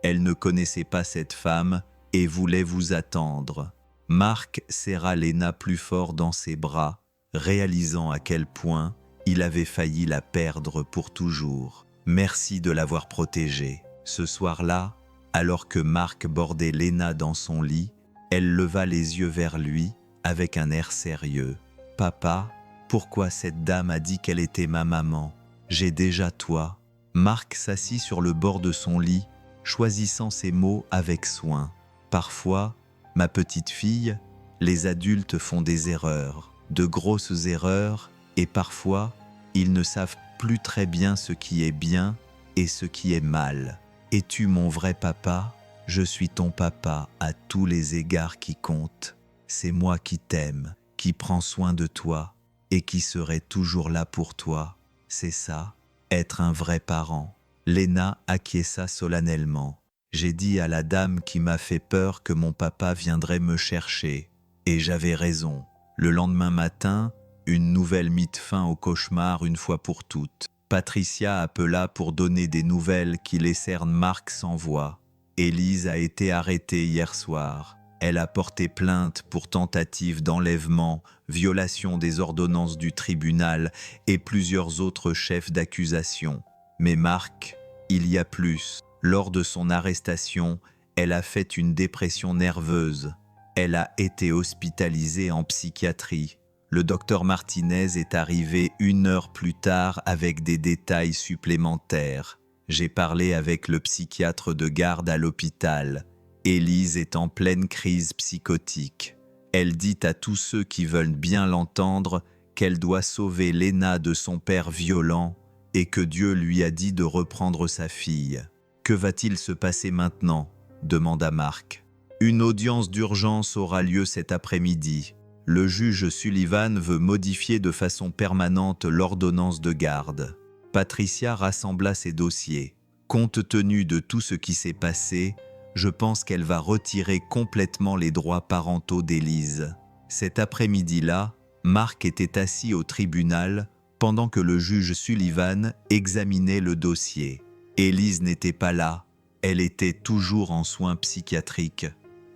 Elle ne connaissait pas cette femme et voulait vous attendre. » Mark serra Léna plus fort dans ses bras, réalisant à quel point il avait failli la perdre pour toujours. Merci de l'avoir protégée. Ce soir-là, alors que Mark bordait Léna dans son lit, elle leva les yeux vers lui avec un air sérieux. « Papa, pourquoi cette dame a dit qu'elle était ma maman? J'ai déjà toi. » Mark s'assit sur le bord de son lit, choisissant ses mots avec soin. « Parfois, ma petite fille, les adultes font des erreurs, de grosses erreurs, et parfois, ils ne savent plus très bien ce qui est bien et ce qui est mal. Es-tu mon vrai papa? Je suis ton papa à tous les égards qui comptent. C'est moi qui t'aime, qui prends soin de toi et qui serai toujours là pour toi. C'est ça, être un vrai parent. » Léna acquiesça solennellement. « J'ai dit à la dame qui m'a fait peur que mon papa viendrait me chercher. Et j'avais raison. » Le lendemain matin, une nouvelle mit fin au cauchemar une fois pour toutes. Patricia appela pour donner des nouvelles qui laissèrent Mark sans voix. Élise a été arrêtée hier soir. Elle a porté plainte pour tentative d'enlèvement, violation des ordonnances du tribunal et plusieurs autres chefs d'accusation. Mais Mark, il y a plus. Lors de son arrestation, Elle a fait une dépression nerveuse. Elle a été hospitalisée en psychiatrie. Le docteur Martinez est arrivé 1 heure plus tard avec des détails supplémentaires. J'ai parlé avec le psychiatre de garde à l'hôpital. Élise est en pleine crise psychotique. Elle dit à tous ceux qui veulent bien l'entendre qu'elle doit sauver Léna de son père violent et que Dieu lui a dit de reprendre sa fille. « Que va-t-il se passer maintenant ?» demanda Marc. « Une audience d'urgence aura lieu cet après-midi. Le juge Sullivan veut modifier de façon permanente l'ordonnance de garde. » Patricia rassembla ses dossiers. Compte tenu de tout ce qui s'est passé, je pense qu'elle va retirer complètement les droits parentaux d'Élise. Cet après-midi-là, Marc était assis au tribunal pendant que le juge Sullivan examinait le dossier. Élise n'était pas là, elle était toujours en soins psychiatriques.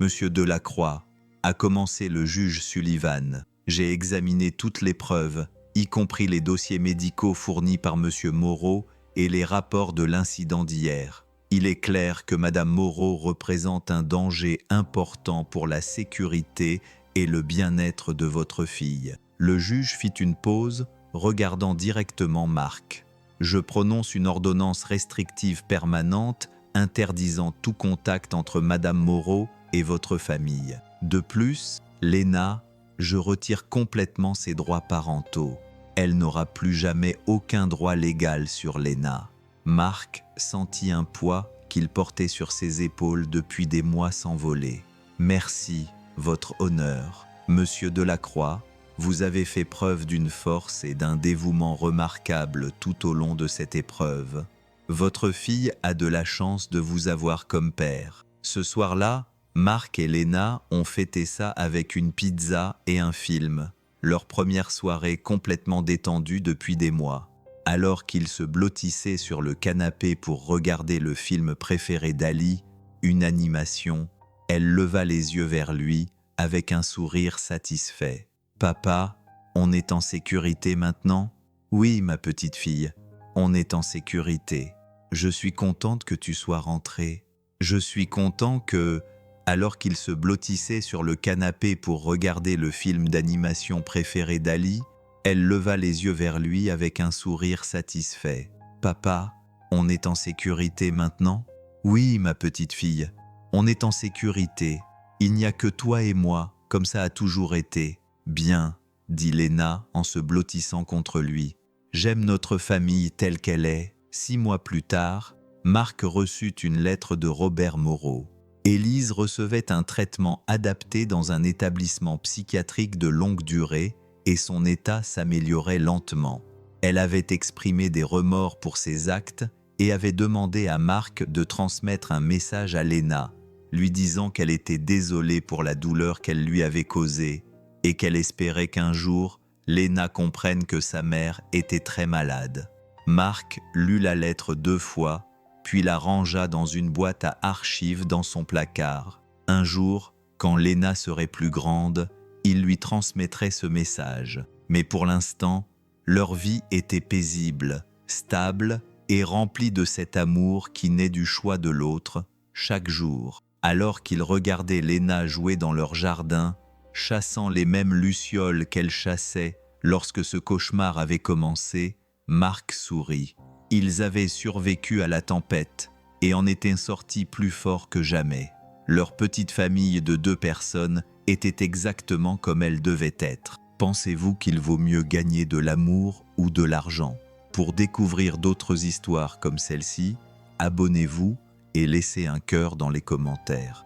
Monsieur Delacroix, a commencé le juge Sullivan. J'ai examiné toutes les preuves, y compris les dossiers médicaux fournis par Monsieur Moreau et les rapports de l'incident d'hier. Il est clair que Madame Moreau représente un danger important pour la sécurité et le bien-être de votre fille. Le juge fit une pause, regardant directement Marc. Je prononce une ordonnance restrictive permanente interdisant tout contact entre Madame Moreau et votre famille. De plus, Léna, je retire complètement ses droits parentaux. Elle n'aura plus jamais aucun droit légal sur Léna. Marc sentit un poids qu'il portait sur ses épaules depuis des mois s'envoler. Merci, votre honneur. Monsieur Delacroix, vous avez fait preuve d'une force et d'un dévouement remarquables tout au long de cette épreuve. Votre fille a de la chance de vous avoir comme père. Ce soir-là, Marc et Léna ont fêté ça avec une pizza et un film. Leur première soirée complètement détendue depuis des mois. Alors qu'ils se blottissaient sur le canapé pour regarder le film préféré d'Ali, une animation, elle leva les yeux vers lui avec un sourire satisfait. « Papa, on est en sécurité maintenant ? » « Oui, ma petite fille, on est en sécurité. Je suis contente que tu sois rentrée. Je suis content que... » Alors qu'il se blottissait sur le canapé pour regarder le film d'animation préféré d'Ali, elle leva les yeux vers lui avec un sourire satisfait. « Papa, on est en sécurité maintenant ? » « Oui, ma petite fille, on est en sécurité. Il n'y a que toi et moi, comme ça a toujours été. »« Bien, » dit Léna en se blottissant contre lui. « J'aime notre famille telle qu'elle est. » 6 mois plus tard, Marc reçut une lettre de Robert Moreau. Élise recevait un traitement adapté dans un établissement psychiatrique de longue durée et son état s'améliorait lentement. Elle avait exprimé des remords pour ses actes et avait demandé à Marc de transmettre un message à Léna, lui disant qu'elle était désolée pour la douleur qu'elle lui avait causée et qu'elle espérait qu'un jour, Léna comprenne que sa mère était très malade. Marc lut la lettre 2 fois, puis la rangea dans une boîte à archives dans son placard. Un jour, quand Léna serait plus grande, il lui transmettrait ce message. Mais pour l'instant, leur vie était paisible, stable et remplie de cet amour qui naît du choix de l'autre, chaque jour. Alors qu'ils regardaient Léna jouer dans leur jardin, chassant les mêmes lucioles qu'elle chassait lorsque ce cauchemar avait commencé, Marc sourit. Ils avaient survécu à la tempête et en étaient sortis plus forts que jamais. Leur petite famille de 2 personnes était exactement comme elle devait être. Pensez-vous qu'il vaut mieux gagner de l'amour ou de l'argent ? Pour découvrir d'autres histoires comme celle-ci, abonnez-vous et laissez un cœur dans les commentaires.